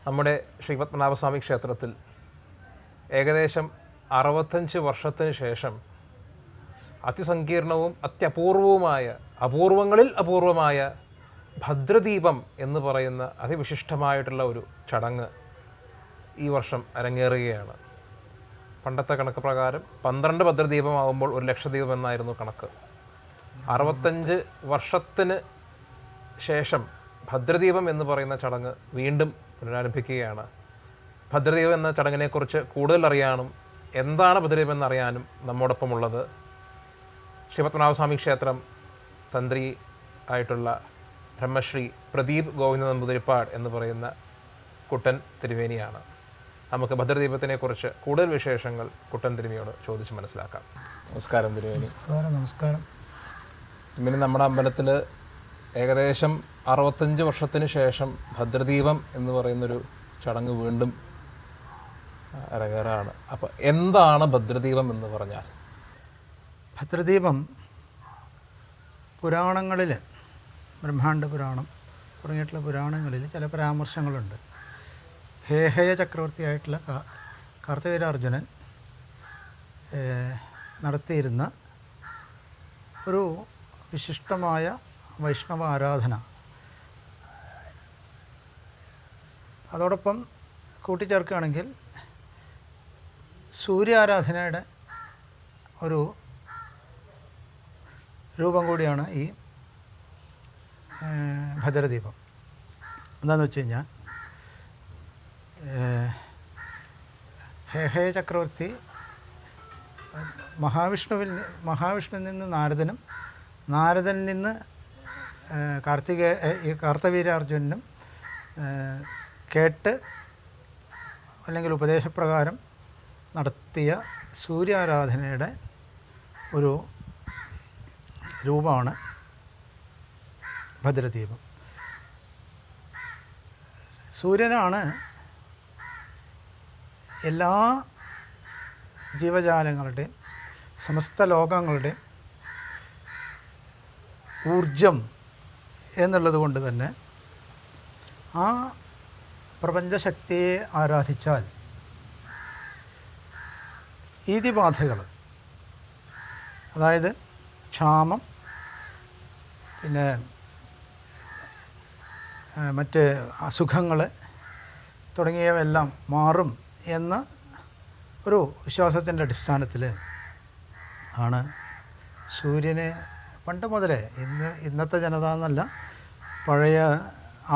നമ്മുടെ ശ്രീ പത്മനാഭസ്വാമി ക്ഷേത്രത്തിൽ ഏകദേശം 65 വർഷത്തിന് ശേഷം അതിസങ്കീർണവും അത്യപൂർവവുമായ അപൂർവങ്ങളിൽ അപൂർവമായ ഭദ്രദീപം എന്ന് പറയുന്ന അതിവിശിഷ്ടമായിട്ടുള്ള ഒരു ചടങ്ങ് ഈ വർഷം അരങ്ങേറുകയാണ്. പണ്ടത്തെ കണക്ക് പ്രകാരം 12 ഭദ്രദീപമാകുമ്പോൾ 1 ലക്ഷദീപം എന്നായിരുന്നു കണക്ക്. 65 വർഷത്തിന് ശേഷം ഭദ്രദീപം എന്ന് പറയുന്ന ചടങ്ങ് വീണ്ടും പുനരാരംഭിക്കുകയാണ്. ഭദ്രദീപം എന്ന ചടങ്ങിനെക്കുറിച്ച് കൂടുതൽ അറിയാനും എന്താണ് ഭദ്രദീപം എന്നറിയാനും നമ്മോടൊപ്പമുള്ളത് ശ്രീ പത്മനാഭസ്വാമി ക്ഷേത്രം തന്ത്രി ആയിട്ടുള്ള ബ്രഹ്മശ്രീ പ്രദീപ് ഗോവിന്ദ നമ്പൂതിരിപ്പാട് എന്ന് പറയുന്ന കുട്ടൻ തിരുമേനിയാണ്. നമുക്ക് ഭദ്രദീപത്തിനെക്കുറിച്ച് കൂടുതൽ വിശേഷങ്ങൾ കുട്ടൻ തിരുമേനിയോട് ചോദിച്ച് മനസ്സിലാക്കാം. നമസ്കാരം തിരുമേനി. നമസ്കാരം. പിന്നെ നമ്മുടെ അമ്പലത്തിൽ ഏകദേശം 65 വർഷത്തിന് ശേഷം ഭദ്രദീപം എന്ന് പറയുന്നൊരു ചടങ്ങ് വീണ്ടും അരങ്ങേറാണ്. അപ്പോൾ എന്താണ് ഭദ്രദീപം എന്ന് പറഞ്ഞാൽ? ഭദ്രദീപം പുരാണങ്ങളിൽ, ബ്രഹ്മാണ്ഡ പുരാണം തുടങ്ങിയിട്ടുള്ള പുരാണങ്ങളിൽ ചില പരാമർശങ്ങളുണ്ട്. ഹേഹയ ചക്രവർത്തിയായിട്ടുള്ള കാർത്തവീര്യാർജുനൻ നടത്തിയിരുന്ന ഒരു വിശിഷ്ടമായ വൈഷ്ണവ ആരാധന, അതോടൊപ്പം കൂട്ടിച്ചേർക്കുകയാണെങ്കിൽ സൂര്യാരാധനയുടെ ഒരു രൂപം കൂടിയാണ് ഈ ഭദ്രദീപം. എന്താണെന്ന് വെച്ച് കഴിഞ്ഞാൽ, ഹേഹയ ചക്രവർത്തി മഹാവിഷ്ണുവിൽ നിന്ന് നാരദനും, നാരദനിൽ നിന്ന് കാർത്തവീര്യാർജുനനും കേട്ട് അല്ലെങ്കിൽ ഉപദേശപ്രകാരം നടത്തിയ സൂര്യാരാധനയുടെ ഒരു രൂപമാണ് ഭദ്രദീപം. സൂര്യനാണ് എല്ലാ ജീവജാലങ്ങളുടെയും സമസ്ത ലോകങ്ങളുടെയും ഊർജം എന്നുള്ളത് കൊണ്ട് തന്നെ ആ പ്രപഞ്ചശക്തിയെ ആരാധിച്ചാൽ ഈതിബാധകൾ, അതായത് ക്ഷാമം, പിന്നെ മറ്റ് അസുഖങ്ങൾ തുടങ്ങിയവയെല്ലാം മാറും എന്ന ഒരു വിശ്വാസത്തിൻ്റെ അടിസ്ഥാനത്തിൽ ആണ് സൂര്യനെ പണ്ട് മുതലേ, ഇന്നത്തെ ജനത എന്നല്ല, പഴയ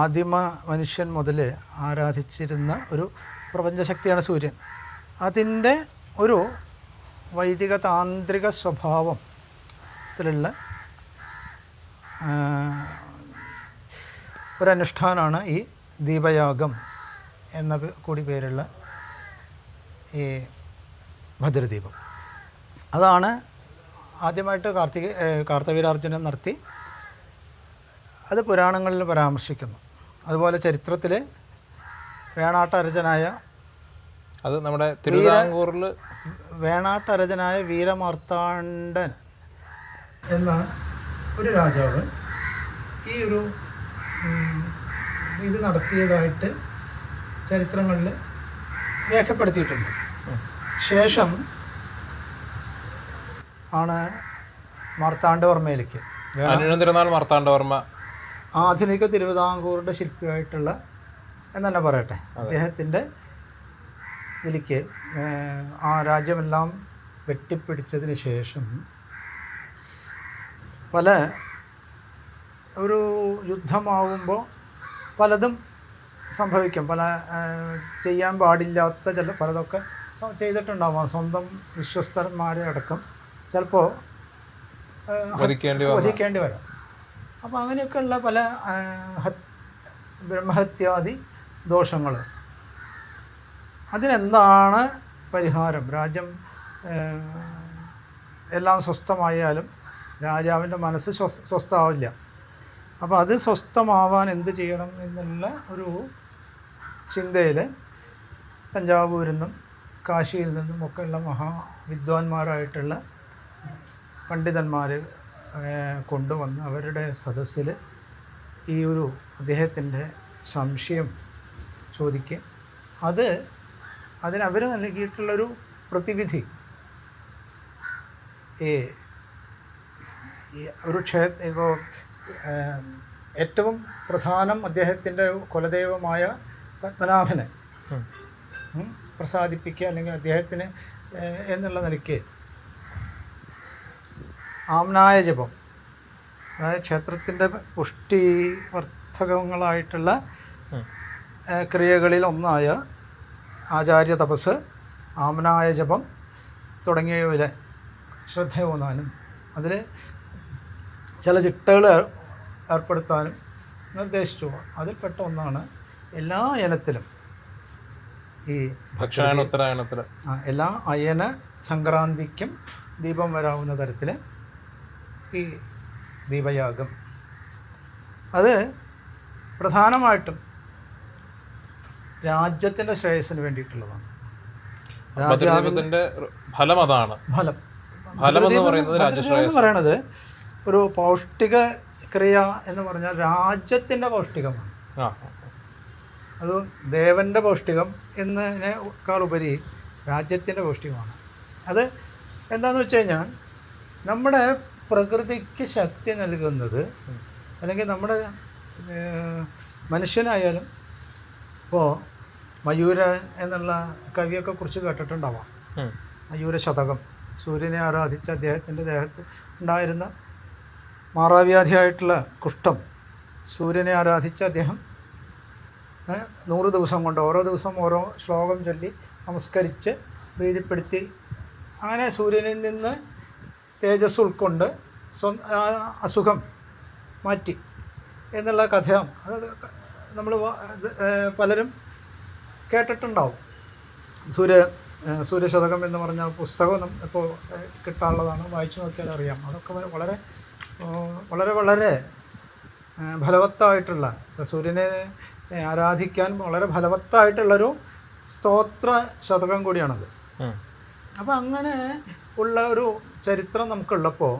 ആദിമ മനുഷ്യൻ മുതൽ ആരാധിച്ചിരുന്ന ഒരു പ്രപഞ്ചശക്തിയാണ് സൂര്യൻ. അതിൻ്റെ ഒരു വൈദിക താന്ത്രിക സ്വഭാവത്തിലുള്ള ഒരനുഷ്ഠാനമാണ് ഈ ദീപയാഗം എന്ന കൂടി പേരുള്ള ഈ ഭദ്രദീപം. അതാണ് ആദ്യമായിട്ട് കാർത്തവീര്യാർജുനൻ നടത്തി. അത് പുരാണങ്ങളിൽ പരാമർശിക്കുന്നു. അതുപോലെ ചരിത്രത്തിൽ വേണാട്ടരചനായ, അത് നമ്മുടെ തിരുവിതാംകൂറിൽ വേണാട്ടരചനായ വീരമാർത്താണ്ഡൻ എന്ന ഒരു രാജാവ് ഈ ഒരു ഇത് നടത്തിയതായിട്ട് ചരിത്രങ്ങളിൽ രേഖപ്പെടുത്തിയിട്ടുണ്ട്. ശേഷം ആണ് മാർത്താണ്ഡവർമ്മയിലേക്ക്, തിരുനാൾ മാർത്താണ്ഡവർമ്മ ആധുനിക തിരുവിതാംകൂറിൻ്റെ ശില്പിയായിട്ടുള്ള എന്ന് തന്നെ പറയട്ടെ, അദ്ദേഹത്തിൻ്റെ ഇതിലേക്ക് ആ രാജ്യമെല്ലാം വെട്ടിപ്പിടിച്ചതിന് ശേഷം പല ഒരു യുദ്ധമാവുമ്പോൾ പലതും സംഭവിക്കും. പല ചെയ്യാൻ പാടില്ലാത്ത ചില പലതൊക്കെ ചെയ്തിട്ടുണ്ടാവാം. സ്വന്തം വിശ്വസ്തന്മാരെ അടക്കം ചിലപ്പോൾ വധിക്കേണ്ടി വരാം. അപ്പോൾ അങ്ങനെയൊക്കെയുള്ള പല ബ്രഹ്മഹത്യാദി ദോഷങ്ങൾ, അതിനെന്താണ് പരിഹാരം? രാജ്യം എല്ലാം സ്വസ്ഥമായാലും രാജാവിൻ്റെ മനസ്സ് സ്വസ്ഥമാവില്ല. അപ്പോൾ അത് സ്വസ്ഥമാവാൻ എന്ത് ചെയ്യണം എന്നുള്ള ഒരു ചിന്തയിൽ തഞ്ചാവൂരിൽ നിന്നും കാശിയിൽ നിന്നും ഒക്കെയുള്ള മഹാവിദ്വാൻമാരായിട്ടുള്ള പണ്ഡിതന്മാർ കൊണ്ടുവന്ന് അവരുടെ സദസ്സിൽ ഈ ഒരു അദ്ദേഹത്തിൻ്റെ സംശയം ചോദിക്കുക. അതിനവർ നൽകിയിട്ടുള്ളൊരു പ്രതിവിധി ഈ ഒരു ഇപ്പോൾ ഏറ്റവും പ്രധാനം അദ്ദേഹത്തിൻ്റെ കുലദൈവമായ പത്മനാഭനെ പ്രസാദിപ്പിക്കുക, അല്ലെങ്കിൽ അദ്ദേഹത്തിന് എന്നുള്ള നിലയ്ക്ക് ആംനായ ജപം, അതായത് ക്ഷേത്രത്തിൻ്റെ പുഷ്ടിവർദ്ധകങ്ങളായിട്ടുള്ള ക്രിയകളിൽ ഒന്നായ ആചാര്യ തപസ്, ആംനായ ജപം തുടങ്ങിയവയിൽ ശ്രദ്ധയൂന്നാനും അതിൽ ചില ചിട്ടകൾ ഏർപ്പെടുത്താനും നിർദ്ദേശിച്ചു. അതിൽപ്പെട്ട ഒന്നാണ് എല്ലാ അയനത്തിലും ഈ ഭക്ഷണോത്തരായണത്തിൽ എല്ലാ അയന സംക്രാന്തിക്കും ദീപം വരാവുന്ന തരത്തിൽ ഈ ദീപയാഗം. അത് പ്രധാനമായിട്ടും രാജ്യത്തിൻ്റെ ശ്രേയസ്സിന് വേണ്ടിയിട്ടുള്ളതാണ്. രാജാവിൻ്റെ ഫലം അതാണ്. ഫലം എന്ന് പറയുന്നത് ഒരു പൗഷ്ടിക ക്രിയ എന്ന് പറഞ്ഞാൽ രാജ്യത്തിൻ്റെ പൗഷ്ടികമാണ്. അത് ദേവൻ്റെ പൗഷ്ടികം എന്നതിനേക്കാൾ ഉപരി രാജ്യത്തിൻ്റെ പൗഷ്ടികമാണ്. അത് എന്താണെന്ന് വെച്ച് കഴിഞ്ഞാൽ നമ്മുടെ പ്രകൃതിക്ക് ശക്തി നൽകുന്നത്, അല്ലെങ്കിൽ നമ്മുടെ മനുഷ്യനായാലും ഇപ്പോൾ മയൂരൻ എന്നുള്ള കവിയൊക്കെ കുറിച്ച് കേട്ടിട്ടുണ്ടാവാം. മയൂര ശതകം. സൂര്യനെ ആരാധിച്ച അദ്ദേഹത്തിൻ്റെ ദേഹത്ത് ഉണ്ടായിരുന്ന മാറാവ്യാധിയായിട്ടുള്ള കുഷ്ഠം സൂര്യനെ ആരാധിച്ച അദ്ദേഹം 100 ദിവസം കൊണ്ട് ഓരോ ദിവസം ഓരോ ശ്ലോകം ചൊല്ലി നമസ്കരിച്ച് പ്രീതിപ്പെടുത്തി അങ്ങനെ സൂര്യനിൽ നിന്ന് തേജസ് ഉൾക്കൊണ്ട് അസുഖം മാറ്റി എന്നുള്ള കഥ നമ്മൾ പലരും കേട്ടിട്ടുണ്ടാവും. സൂര്യശതകം എന്ന് പറഞ്ഞ പുസ്തകം ഇപ്പോൾ കിട്ടാനുള്ളതാണ്, വായിച്ചു നോക്കിയാൽ അറിയാം. അതൊക്കെ വളരെ വളരെ വളരെ ഫലവത്തായിട്ടുള്ള, സൂര്യനെ ആരാധിക്കാൻ വളരെ ഫലവത്തായിട്ടുള്ളൊരു സ്തോത്ര ശതകം കൂടിയാണത്. അപ്പം അങ്ങനെ ഉള്ള ഒരു ചരിത്രം നമുക്കുള്ളപ്പോൾ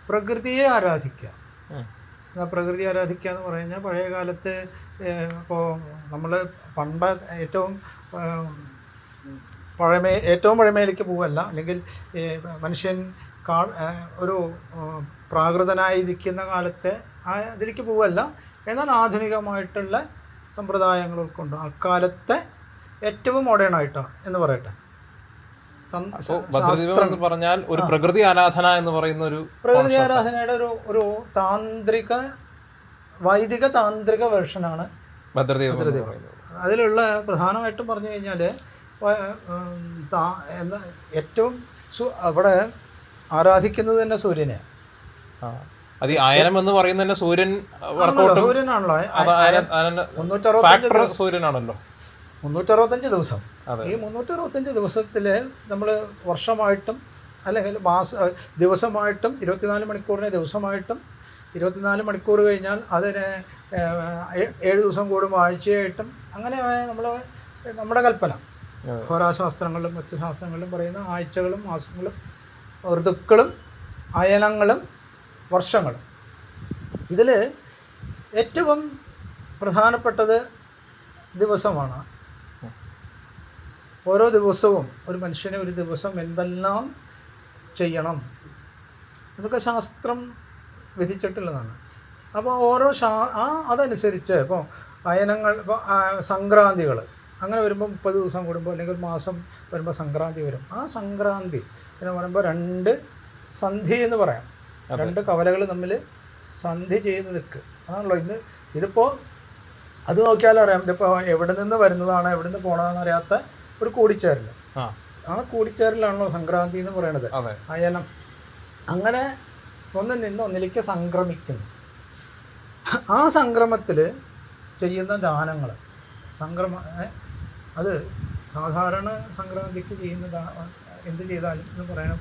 പ്രകൃതിയെ ആരാധിക്കുക. പ്രകൃതി ആരാധിക്കുക എന്ന് പറഞ്ഞു കഴിഞ്ഞാൽ പഴയ കാലത്ത് ഇപ്പോൾ നമ്മൾ പണ്ട് ഏറ്റവും പഴമയിലേക്ക് പോവല്ല, അല്ലെങ്കിൽ മനുഷ്യൻ ഒരു പ്രാകൃതനായിരിക്കുന്ന കാലത്തെ അതിലേക്ക് പോവല്ല, എന്നാൽ ആധുനികമായിട്ടുള്ള സമ്പ്രദായങ്ങൾ ഉൾക്കൊണ്ട് അക്കാലത്തെ ഏറ്റവും മോഡേണായിട്ടാണ് എന്ന് പറയട്ടെ. പറഞ്ഞാൽ ഒരു പ്രകൃതി ആരാധന എന്ന് പറയുന്ന ഒരു പ്രകൃതി ആരാധനയുടെ ഒരു താന്ത്രിക വൈദിക താന്ത്രിക വെർഷനാണ് ഭദ്രദീപം. അതിലുള്ള പ്രധാനമായിട്ടും പറഞ്ഞു കഴിഞ്ഞാൽ ഏറ്റവും അവിടെ ആരാധിക്കുന്നത് തന്നെ സൂര്യനെ. അത് ഈ അയനം എന്ന് പറയുന്നത് തന്നെ സൂര്യനാണല്ലോ. 365 ദിവസം. ഈ 365 ദിവസത്തിൽ നമ്മൾ വർഷമായിട്ടും അല്ലെങ്കിൽ ദിവസമായിട്ടും 24 മണിക്കൂറിനെ ദിവസമായിട്ടും 24 മണിക്കൂർ കഴിഞ്ഞാൽ അതിന് 7 ദിവസം കൂടുമ്പോൾ ആഴ്ചയായിട്ടും അങ്ങനെ നമ്മുടെ കൽപ്പന ഹോരാശാസ്ത്രങ്ങളിലും മറ്റു ശാസ്ത്രങ്ങളിലും പറയുന്ന ആഴ്ചകളും മാസങ്ങളും ഋതുക്കളും അയനങ്ങളും വർഷങ്ങളും. ഇതിൽ ഏറ്റവും പ്രധാനപ്പെട്ടത് ദിവസമാണ്. ഓരോ ദിവസവും ഒരു മനുഷ്യനെ ഒരു ദിവസം എന്തെല്ലാം ചെയ്യണം എന്നൊക്കെ ശാസ്ത്രം വിധിച്ചിട്ടുള്ളതാണ്. അപ്പോൾ ഓരോ അതനുസരിച്ച് ഇപ്പോൾ അയനങ്ങൾ, ഇപ്പോൾ സംക്രാന്തികൾ അങ്ങനെ വരുമ്പോൾ 30 ദിവസം കൂടുമ്പോൾ അല്ലെങ്കിൽ ഒരു മാസം വരുമ്പോൾ സംക്രാന്തി വരും. ആ സംക്രാന്തി എന്ന് പറയുമ്പോൾ 2 സന്ധി എന്ന് പറയാം. 2 കവലകൾ തമ്മിൽ സന്ധി ചെയ്ത് നിൽക്കുക അതാണല്ലോ. ഇതിപ്പോൾ അത് നോക്കിയാലും അറിയാം, ഇതിപ്പോൾ എവിടെ നിന്ന് വരുന്നതാണ് എവിടെ നിന്ന് പോകണമെന്ന് അറിയാത്ത ഒരു കൂടിച്ചേരൽ. ആ കൂടിച്ചേരലാണല്ലോ സംക്രാന്തി എന്ന് പറയണത്. അയനം അങ്ങനെ ഒന്നിൽ നിന്ന് ഒന്നിലേക്ക് സംക്രമിക്കുന്നു. ആ സംക്രമത്തിൽ ചെയ്യുന്ന ദാനങ്ങൾ അത് സാധാരണ സംക്രാന്തിക്ക് ചെയ്യുന്ന എന്ത് ചെയ്താലും എന്ന് പറയണ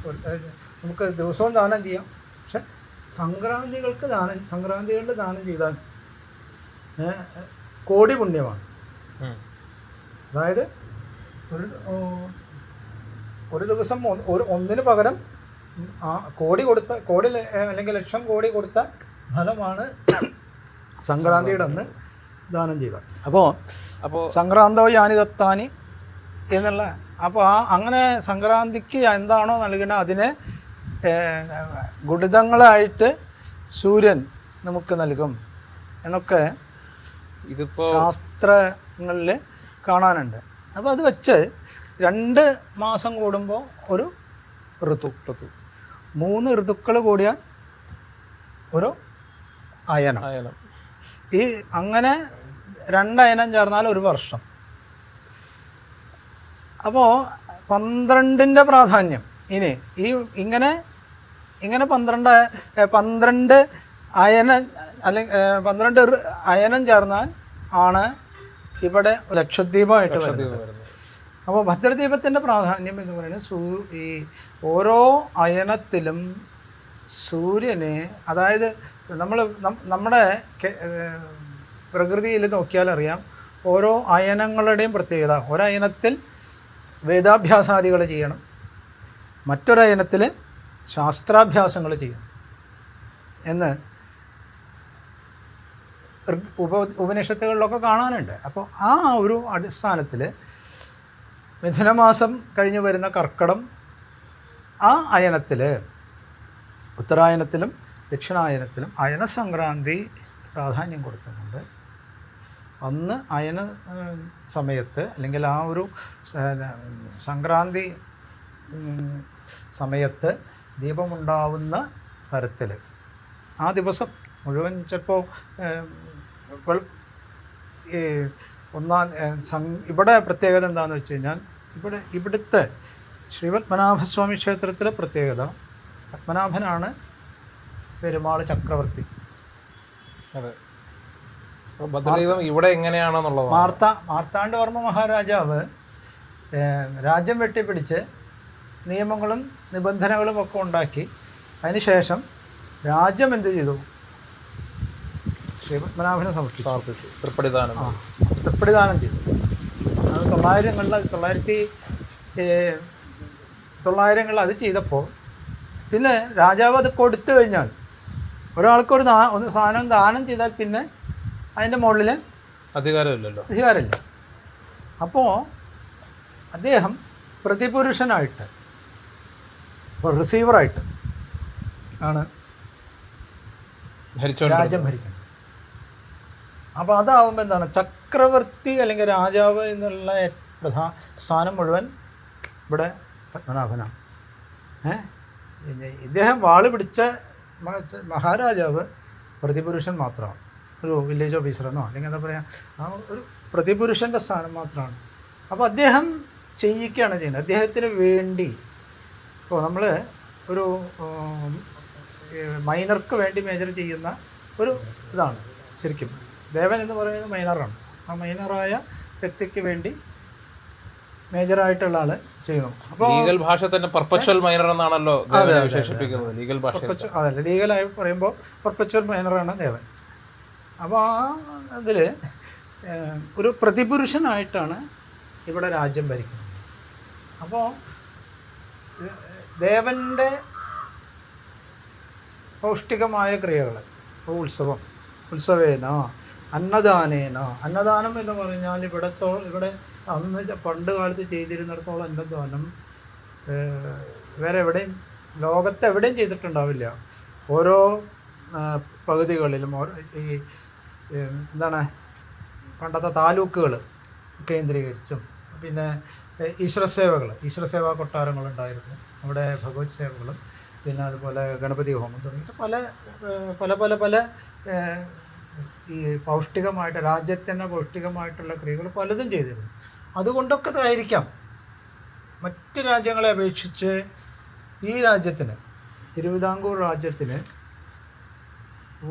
നമുക്ക് ദിവസവും ദാനം ചെയ്യാം. പക്ഷെ സംക്രാന്തികളിൽ ദാനം ചെയ്താൽ കോടി പുണ്യമാണ്. അതായത് ഒരു ദിവസം ഒന്നിന് പകരം കോടി അല്ലെങ്കിൽ ലക്ഷം കോടി കൊടുത്ത ഫലമാണ് സംക്രാന്തിയുടെ അന്ന് ദാനം ചെയ്ത. അപ്പോൾ അപ്പോൾ സംക്രാന്തോ യാനി ദത്താനി എന്നുള്ള, അപ്പോൾ അങ്ങനെ സംക്രാന്തിക്ക് എന്താണോ നൽകുന്നത് അതിനെ ഗുണിതങ്ങളായിട്ട് സൂര്യൻ നമുക്ക് നൽകും എന്നൊക്കെ ഇതിപ്പോൾ ശാസ്ത്രങ്ങളിൽ കാണാനുണ്ട്. അപ്പോൾ അത് വെച്ച് 2 മാസം കൂടുമ്പോൾ ഒരു ഋതു, 3 ഋതുക്കൾ കൂടിയാൽ ഒരു അയനം. ഈ അങ്ങനെ 2 അയനം ചേർന്നാൽ ഒരു വർഷം. അപ്പോൾ 12ൻ്റെ പ്രാധാന്യം ഇനി ഇങ്ങനെ 12 അയനം അല്ലെങ്കിൽ 12 അയനം ചേർന്നാൽ ആണ് ഇവിടെ ലക്ഷദ്വീപമായിട്ട് വരുന്നത്. അപ്പോൾ ഭദ്രദീപത്തിൻ്റെ പ്രാധാന്യം എന്ന് പറയുന്നത് ഈ ഓരോ അയനത്തിലും സൂര്യനെ, അതായത് നമ്മുടെ പ്രകൃതിയിൽ നോക്കിയാൽ അറിയാം ഓരോ അയനങ്ങളുടെയും പ്രത്യേകത. ഒരയനത്തിൽ വേദാഭ്യാസാദികൾ ചെയ്യണം, മറ്റൊരയനത്തിൽ ശാസ്ത്രാഭ്യാസങ്ങൾ ചെയ്യണം എന്ന് ഉപനിഷത്തുകളിലൊക്കെ കാണാനുണ്ട്. അപ്പോൾ ആ ഒരു അടിസ്ഥാനത്തിൽ മിഥുനമാസം കഴിഞ്ഞ് വരുന്ന കർക്കടം, ആ അയനത്തിൽ ഉത്തരായനത്തിലും ദക്ഷിണായനത്തിലും അയനസംക്രാന്തി പ്രാധാന്യം കൊടുക്കുന്നുണ്ട്. അന്ന് അയന സമയത്ത് അല്ലെങ്കിൽ ആ ഒരു സംക്രാന്തി സമയത്ത് ദീപമുണ്ടാവുന്ന തരത്തിൽ ആ ദിവസം മുഴുവൻ ചിലപ്പോൾ ഇവിടെ പ്രത്യേകത എന്താണെന്ന് വെച്ച് കഴിഞ്ഞാൽ ഇവിടുത്തെ ശ്രീപത്മനാഭസ്വാമി ക്ഷേത്രത്തിലെ പ്രത്യേകത, പത്മനാഭനാണ് പെരുമാൾ ചക്രവർത്തി. അതെ, ഭദ്രദീപം ഇവിടെ എങ്ങനെയാണെന്നുള്ളത് മാർത്താണ്ഡവർമ്മ മഹാരാജാവ് രാജ്യം വെട്ടിപ്പിടിച്ച് നിയമങ്ങളും നിബന്ധനകളും ഒക്കെ ഉണ്ടാക്കി അതിനുശേഷം രാജ്യം എന്ത് ചെയ്തു? ശ്രീപത്മനാഭനെ സമർപ്പിച്ചു, തൃപ്പടിദാനം ചെയ്തു. അത് 1900 അത് ചെയ്തപ്പോൾ പിന്നെ രാജാവ് അത് കൊടുത്തു കഴിഞ്ഞാൽ, ഒരാൾക്കൊരു സാധനം ദാനം ചെയ്താൽ പിന്നെ അതിൻ്റെ മുകളിൽ അധികാരമില്ല. അപ്പോൾ അദ്ദേഹം പ്രതിപുരുഷനായിട്ട്, റിസീവറായിട്ട് ആണ് രാജ്യം ഭരിക്കുന്നത്. അപ്പോൾ അതാവുമ്പോൾ എന്താണ്, ചക്രവർത്തി അല്ലെങ്കിൽ രാജാവ് എന്നുള്ള സ്ഥാനം മുഴുവൻ ഇവിടെ പത്മനാഭനാണ്. ഇദ്ദേഹം വാള് പിടിച്ച മഹാരാജാവ് പ്രതിപുരുഷൻ മാത്രമാണ്, ഒരു വില്ലേജ് ഓഫീസറെന്നോ അല്ലെങ്കിൽ എന്താ പറയുക, ആ ഒരു പ്രതിപുരുഷൻ്റെ സ്ഥാനം മാത്രമാണ്. അപ്പോൾ അദ്ദേഹം ചെയ്യിക്കുകയാണ് ചെയ്യുന്നത്. അദ്ദേഹത്തിന് വേണ്ടി ഇപ്പോൾ നമ്മൾ ഒരു മൈനർക്ക് വേണ്ടി മേജർ ചെയ്യുന്ന ഒരു ഇതാണ് ശരിക്കും. ദേവൻ എന്ന് പറയുന്നത് മൈനറാണ്. ആ മൈനറായ വ്യക്തിക്ക് വേണ്ടി മേജറായിട്ടുള്ള ആള് ചെയ്യണം. അപ്പോൾ ലീഗൽ ഭാഷ തന്നെ പെർപച്വൽ മൈനർ എന്നാണല്ലോ വിശേഷിപ്പിക്കുന്നത്. ലീഗൽ ഭാഷ അതല്ല, ലീഗലായി പറയുമ്പോൾ പെർപച്വൽ മൈനറാണ് ദേവൻ. അപ്പോൾ ആ അതിൽ ഒരു പ്രതിപുരുഷനായിട്ടാണ് ഇവിടെ രാജ്യം ഭരിക്കുന്നത്. അപ്പോൾ ദേവൻ്റെ പൗഷ്ടികമായ ക്രിയകൾ, ഉത്സവേന അന്നദാനേന, അന്നദാനം എന്ന് പറഞ്ഞാൽ ഇവിടെ അന്ന് പണ്ട് കാലത്ത് ചെയ്തിരുന്നിടത്തോളം അന്നദാനം വേറെ എവിടെയും ലോകത്തെവിടെയും ചെയ്തിട്ടുണ്ടാവില്ല. ഓരോ പകുതികളിലും ഈ എന്താണ് പണ്ടത്തെ താലൂക്കുകൾ കേന്ദ്രീകരിച്ചും പിന്നെ ഈശ്വരസേവാ കൊട്ടാരങ്ങളുണ്ടായിരുന്നു. അവിടെ ഭഗവത് സേവകളും പിന്നെ അതുപോലെ ഗണപതി ഹോമം തുടങ്ങിയിട്ട് പല ഈ പൗഷ്ടികമായിട്ട് രാജ്യത്തിൻ്റെ പൗഷ്ടികമായിട്ടുള്ള ക്രിയകൾ പലതും ചെയ്തിരുന്നു. അതുകൊണ്ടൊക്കെ ആയിരിക്കാം മറ്റ് രാജ്യങ്ങളെ അപേക്ഷിച്ച് ഈ രാജ്യത്തിന്, തിരുവിതാംകൂർ രാജ്യത്തിന്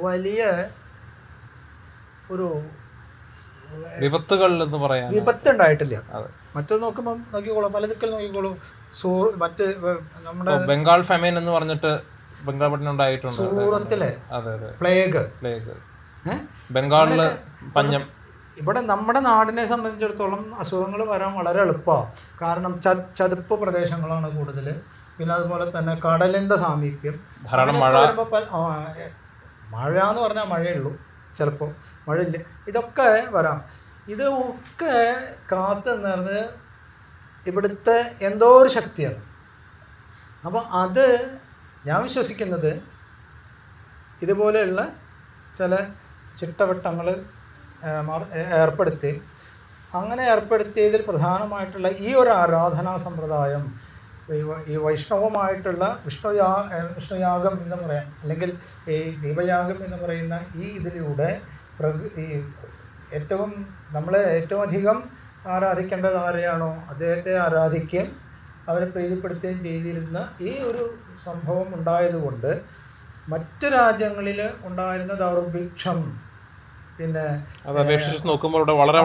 വലിയ ഒരു വിപത്തുകളിലെന്ന് പറയാൻ വിപത്തുണ്ടായിട്ടില്ല. മറ്റൊന്ന് നോക്കിക്കോളൂ, പല ദിക്കിൽ നോക്കിക്കോളൂ. മറ്റ് നമ്മുടെ ബംഗാൾ ഫെമൈൻ എന്ന് പറഞ്ഞിട്ട് ബംഗാൾ പട്ടണം ഉണ്ടായിട്ടുണ്ട്. സൂറത്തിലെ പ്ലേഗ്, ബംഗാളില് പഞ്ഞം. ഇവിടെ നമ്മുടെ നാടിനെ സംബന്ധിച്ചിടത്തോളം അസുഖങ്ങൾ വരാൻ വളരെ എളുപ്പമാണ്. കാരണം ചതുപ്പ് പ്രദേശങ്ങളാണ് കൂടുതൽ. പിന്നെ അതുപോലെ തന്നെ കടലിൻ്റെ സാമീപ്യം, ധാരാളം മഴ എന്ന് പറഞ്ഞാൽ മഴയുള്ളൂ, ചിലപ്പോൾ മഴയില്ല, ഇതൊക്കെ വരാം. ഇത് ഒക്കെ കാത്തു നിന്നത് ഇവിടുത്തെ എന്തോ ഒരു ശക്തിയാണ്. അപ്പോൾ അത് ഞാൻ വിശ്വസിക്കുന്നത് ഇതുപോലെയുള്ള ചില ചിട്ടവട്ടങ്ങൾ ഏർപ്പെടുത്തി, അങ്ങനെ ഏർപ്പെടുത്തിയതിൽ പ്രധാനമായിട്ടുള്ള ഈ ഒരു ആരാധനാ സമ്പ്രദായം, ഈ വൈഷ്ണവമായിട്ടുള്ള വിഷ്ണുയാഗം എന്ന് പറയാം, അല്ലെങ്കിൽ ഈ ദീപയാഗം എന്ന് പറയുന്ന ഈ ഇതിലൂടെ ഈ നമ്മളെ ഏറ്റവും അധികം ആരാധിക്കേണ്ടത് ആരെയാണോ അദ്ദേഹത്തെ ആരാധിക്കുകയും അവരെ പ്രീതിപ്പെടുത്തുകയും ചെയ്തിരുന്ന ഈ ഒരു സംഭവം ഉണ്ടായതുകൊണ്ട് മറ്റു രാജ്യങ്ങളിൽ ഉണ്ടായിരുന്ന ദൗർഭിക്ഷം പിന്നെ നോക്കുമ്പോൾ വളരെ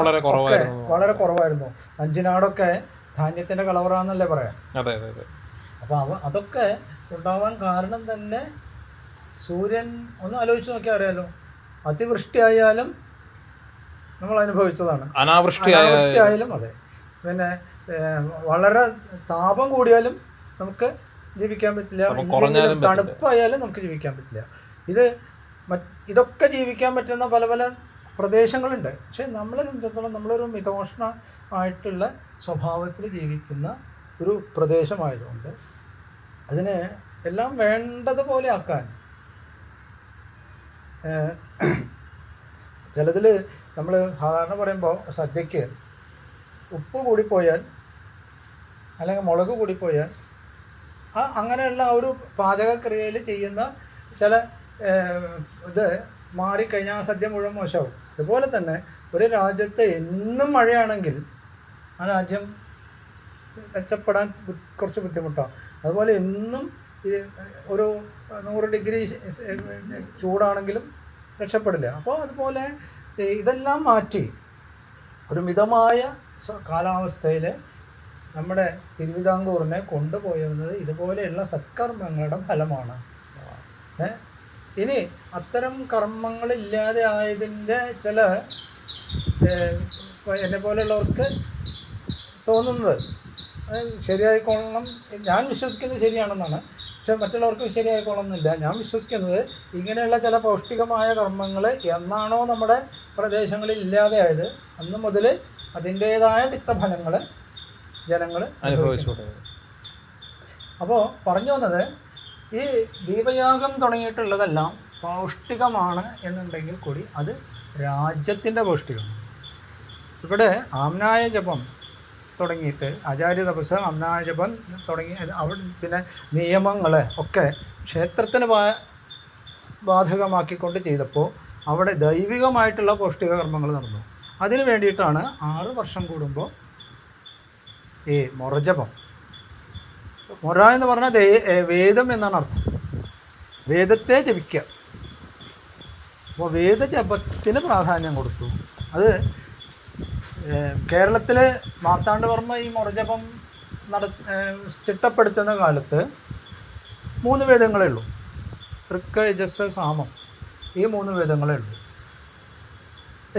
വളരെ കുറവായിരുന്നു. അഞ്ചിനാടൊക്കെ ധാന്യത്തിൻ്റെ കളവറാന്നല്ലേ പറയാം. അപ്പോൾ അതൊക്കെ ഉണ്ടാവാൻ കാരണം തന്നെ സൂര്യൻ ഒന്ന് ആലോചിച്ച് നോക്കിയാൽ അറിയാലോ, അതിവൃഷ്ടിയായാലും നമ്മൾ അനുഭവിച്ചതാണ്, അനാവൃഷ്ടിയായാലും അതെ. പിന്നെ വളരെ താപം കൂടിയാലും നമുക്ക് ജീവിക്കാൻ പറ്റില്ല, തണുപ്പായാലും നമുക്ക് ജീവിക്കാൻ പറ്റില്ല. ഇതൊക്കെ ജീവിക്കാൻ പറ്റുന്ന പല പല പ്രദേശങ്ങളുണ്ട്. പക്ഷെ നമ്മളെ സംബന്ധിച്ചിടത്തോളം നമ്മളൊരു മിതോഷ്ണ ആയിട്ടുള്ള സ്വഭാവത്തിൽ ജീവിക്കുന്ന ഒരു പ്രദേശമായതുകൊണ്ട് അതിനെ എല്ലാം വേണ്ടതുപോലെ ആക്കാൻ ചിലതിൽ നമ്മൾ സാധാരണ പറയുമ്പോൾ സദ്യക്ക് ഉപ്പ് കൂടിപ്പോയാൽ അല്ലെങ്കിൽ മുളക് കൂടിപ്പോയാൽ അങ്ങനെയുള്ള ഒരു പാചകക്രിയയിൽ ചെയ്യുന്ന ചില ഇത് മാറിക്കഴിഞ്ഞാൽ സദ്യ മുഴുവൻ മോശമാവും. അതുപോലെ തന്നെ ഒരു രാജ്യത്ത് എന്നും മഴയാണെങ്കിൽ ആ രാജ്യം മെച്ചപ്പെടാൻ കുറച്ച് ബുദ്ധിമുട്ടാണ്. അതുപോലെ എന്നും ഒരു 100 ഡിഗ്രി ചൂടാണെങ്കിലും രക്ഷപ്പെടില്ല. അപ്പോൾ അതുപോലെ ഇതെല്ലാം മാറ്റി ഒരു മിതമായ കാലാവസ്ഥയിൽ നമ്മുടെ തിരുവിതാംകൂറിനെ കൊണ്ടുപോയിരുന്നത് ഇതുപോലെയുള്ള സത്കർമ്മങ്ങളുടെ ഫലമാണ്. ഇനി അത്തരം കർമ്മങ്ങളില്ലാതെ ആയതിൻ്റെ ചില എന്നെ പോലെയുള്ളവർക്ക് തോന്നുന്നത് ശരിയായിക്കൊള്ളണം, ഞാൻ വിശ്വസിക്കുന്നത് ശരിയാണെന്നാണ്. പക്ഷെ മറ്റുള്ളവർക്ക് ശരിയായിക്കൊള്ളണമെന്നില്ല. ഞാൻ വിശ്വസിക്കുന്നത് ഇങ്ങനെയുള്ള ചില പൗഷ്ടികമായ കർമ്മങ്ങൾ എന്നാണോ നമ്മുടെ പ്രദേശങ്ങളിൽ ഇല്ലാതെയായത് അന്ന് മുതൽ അതിൻ്റേതായ തിക്തഫലങ്ങൾ ജനങ്ങൾ അനുഭവിച്ചു. അപ്പോൾ പറഞ്ഞു വന്നത് ഈ ദീപയാഗം തുടങ്ങിയിട്ടുള്ളതെല്ലാം പൗഷ്ടികമാണ് എന്നുണ്ടെങ്കിൽ കൂടി അത് രാജ്യത്തിൻ്റെ പൗഷ്ടികമാണ്. ഇവിടെ ആമ്നായ ജപം തുടങ്ങിയിട്ട് ആചാര്യ തപസ്, ആമ്നായ ജപം തുടങ്ങി അവിടെ പിന്നെ നിയമങ്ങൾ ഒക്കെ ക്ഷേത്രത്തിന് ബാധകമാക്കിക്കൊണ്ട് ചെയ്തപ്പോൾ അവിടെ ദൈവികമായിട്ടുള്ള പൗഷ്ടിക കർമ്മങ്ങൾ നടന്നു. അതിന് വേണ്ടിയിട്ടാണ് 6 വർഷം കൂടുമ്പോൾ ഈ മൊറജപം. മൊറ എന്ന് പറഞ്ഞാൽ വേദം എന്നാണ് അർത്ഥം, വേദത്തെ ജപിക്കുക. അപ്പോൾ വേദജപത്തിന് പ്രാധാന്യം കൊടുത്തു. അത് കേരളത്തിൽ മാർത്താണ്ഡവർമ്മ ഈ മൊറജപം ചിട്ടപ്പെടുത്തുന്ന കാലത്ത് 3 വേദങ്ങളേ ഉള്ളൂ. ഋക്ക്, യജസ്, സാമം, ഈ 3 വേദങ്ങളേ ഉള്ളൂ.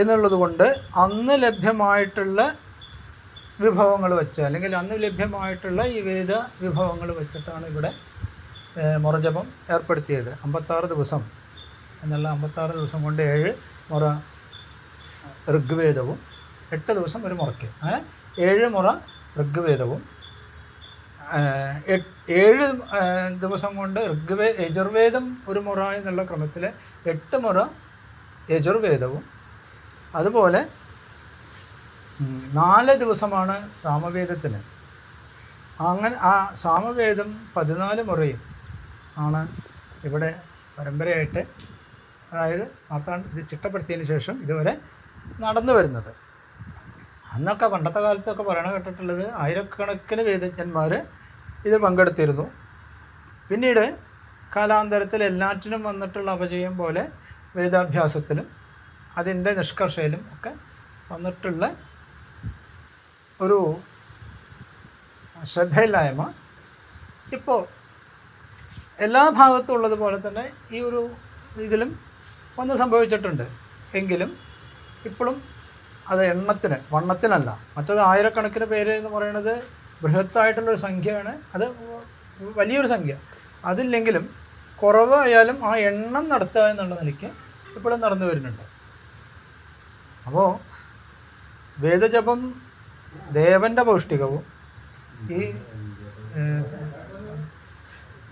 എന്നുള്ളത് കൊണ്ട് അന്ന് ലഭ്യമായിട്ടുള്ള വിഭവങ്ങൾ വെച്ച്, അല്ലെങ്കിൽ അന്ന് ലഭ്യമായിട്ടുള്ള ഈ വേദ വിഭവങ്ങൾ വെച്ചിട്ടാണ് ഇവിടെ മൊറജപം ഏർപ്പെടുത്തിയത്. 56 ദിവസം എന്നുള്ള 56 ദിവസം കൊണ്ട് 7 മുറ ഋഗ്വേദവും 8 ദിവസം ഒരു മുറയ്ക്ക്, അങ്ങനെ 7 മുറ ഋഗ്വേദവും 7 ദിവസം കൊണ്ട് യജുർവേദം ഒരു മുറ എന്നുള്ള ക്രമത്തിൽ 8 മുറ യജുർവേദവും, അതുപോലെ 4 ദിവസമാണ് സാമവേദത്തിന്. അങ്ങനെ ആ സാമവേദം 14 മുറയും ആണ് ഇവിടെ പരമ്പരയായിട്ട്, അതായത് ചിട്ടപ്പെടുത്തിയതിന് ശേഷം ഇതുവരെ നടന്നു വരുന്നത്. അന്നൊക്കെ പണ്ടത്തെ കാലത്തൊക്കെ പറയണ കേട്ടിട്ടുള്ളത് ആയിരക്കണക്കിന് വേദജ്ഞന്മാർ ഇത് പങ്കെടുത്തിരുന്നു. പിന്നീട് കാലാന്തരത്തിൽ എല്ലാറ്റിനും വന്നിട്ടുള്ള അപജയം പോലെ വേദാഭ്യാസത്തിലും അതിൻ്റെ നിഷ്കർഷയിലും ഒക്കെ വന്നിട്ടുള്ള ഒരു ശ്രദ്ധയില്ലായ്മ ഇപ്പോൾ എല്ലാ ഭാഗത്തും ഉള്ളതുപോലെ തന്നെ ഈ ഒരു ഇതിലും ഒന്ന് സംഭവിച്ചിട്ടുണ്ട്. എങ്കിലും ഇപ്പോഴും അത് വണ്ണത്തിനല്ല. മറ്റത് ആയിരക്കണക്കിന് പേര് എന്ന് പറയുന്നത് ബൃഹത്തായിട്ടുള്ളൊരു സംഖ്യയാണ്, അത് വലിയൊരു സംഖ്യ. അതില്ലെങ്കിലും കുറവായാലും ആ എണ്ണം നടത്തുക എന്നുള്ള നിലയ്ക്ക് ഇപ്പോഴും നടന്നു വരുന്നുണ്ട്. അപ്പോൾ വേദജപം ദേവൻ്റെ പൗഷ്ടികവും ഈ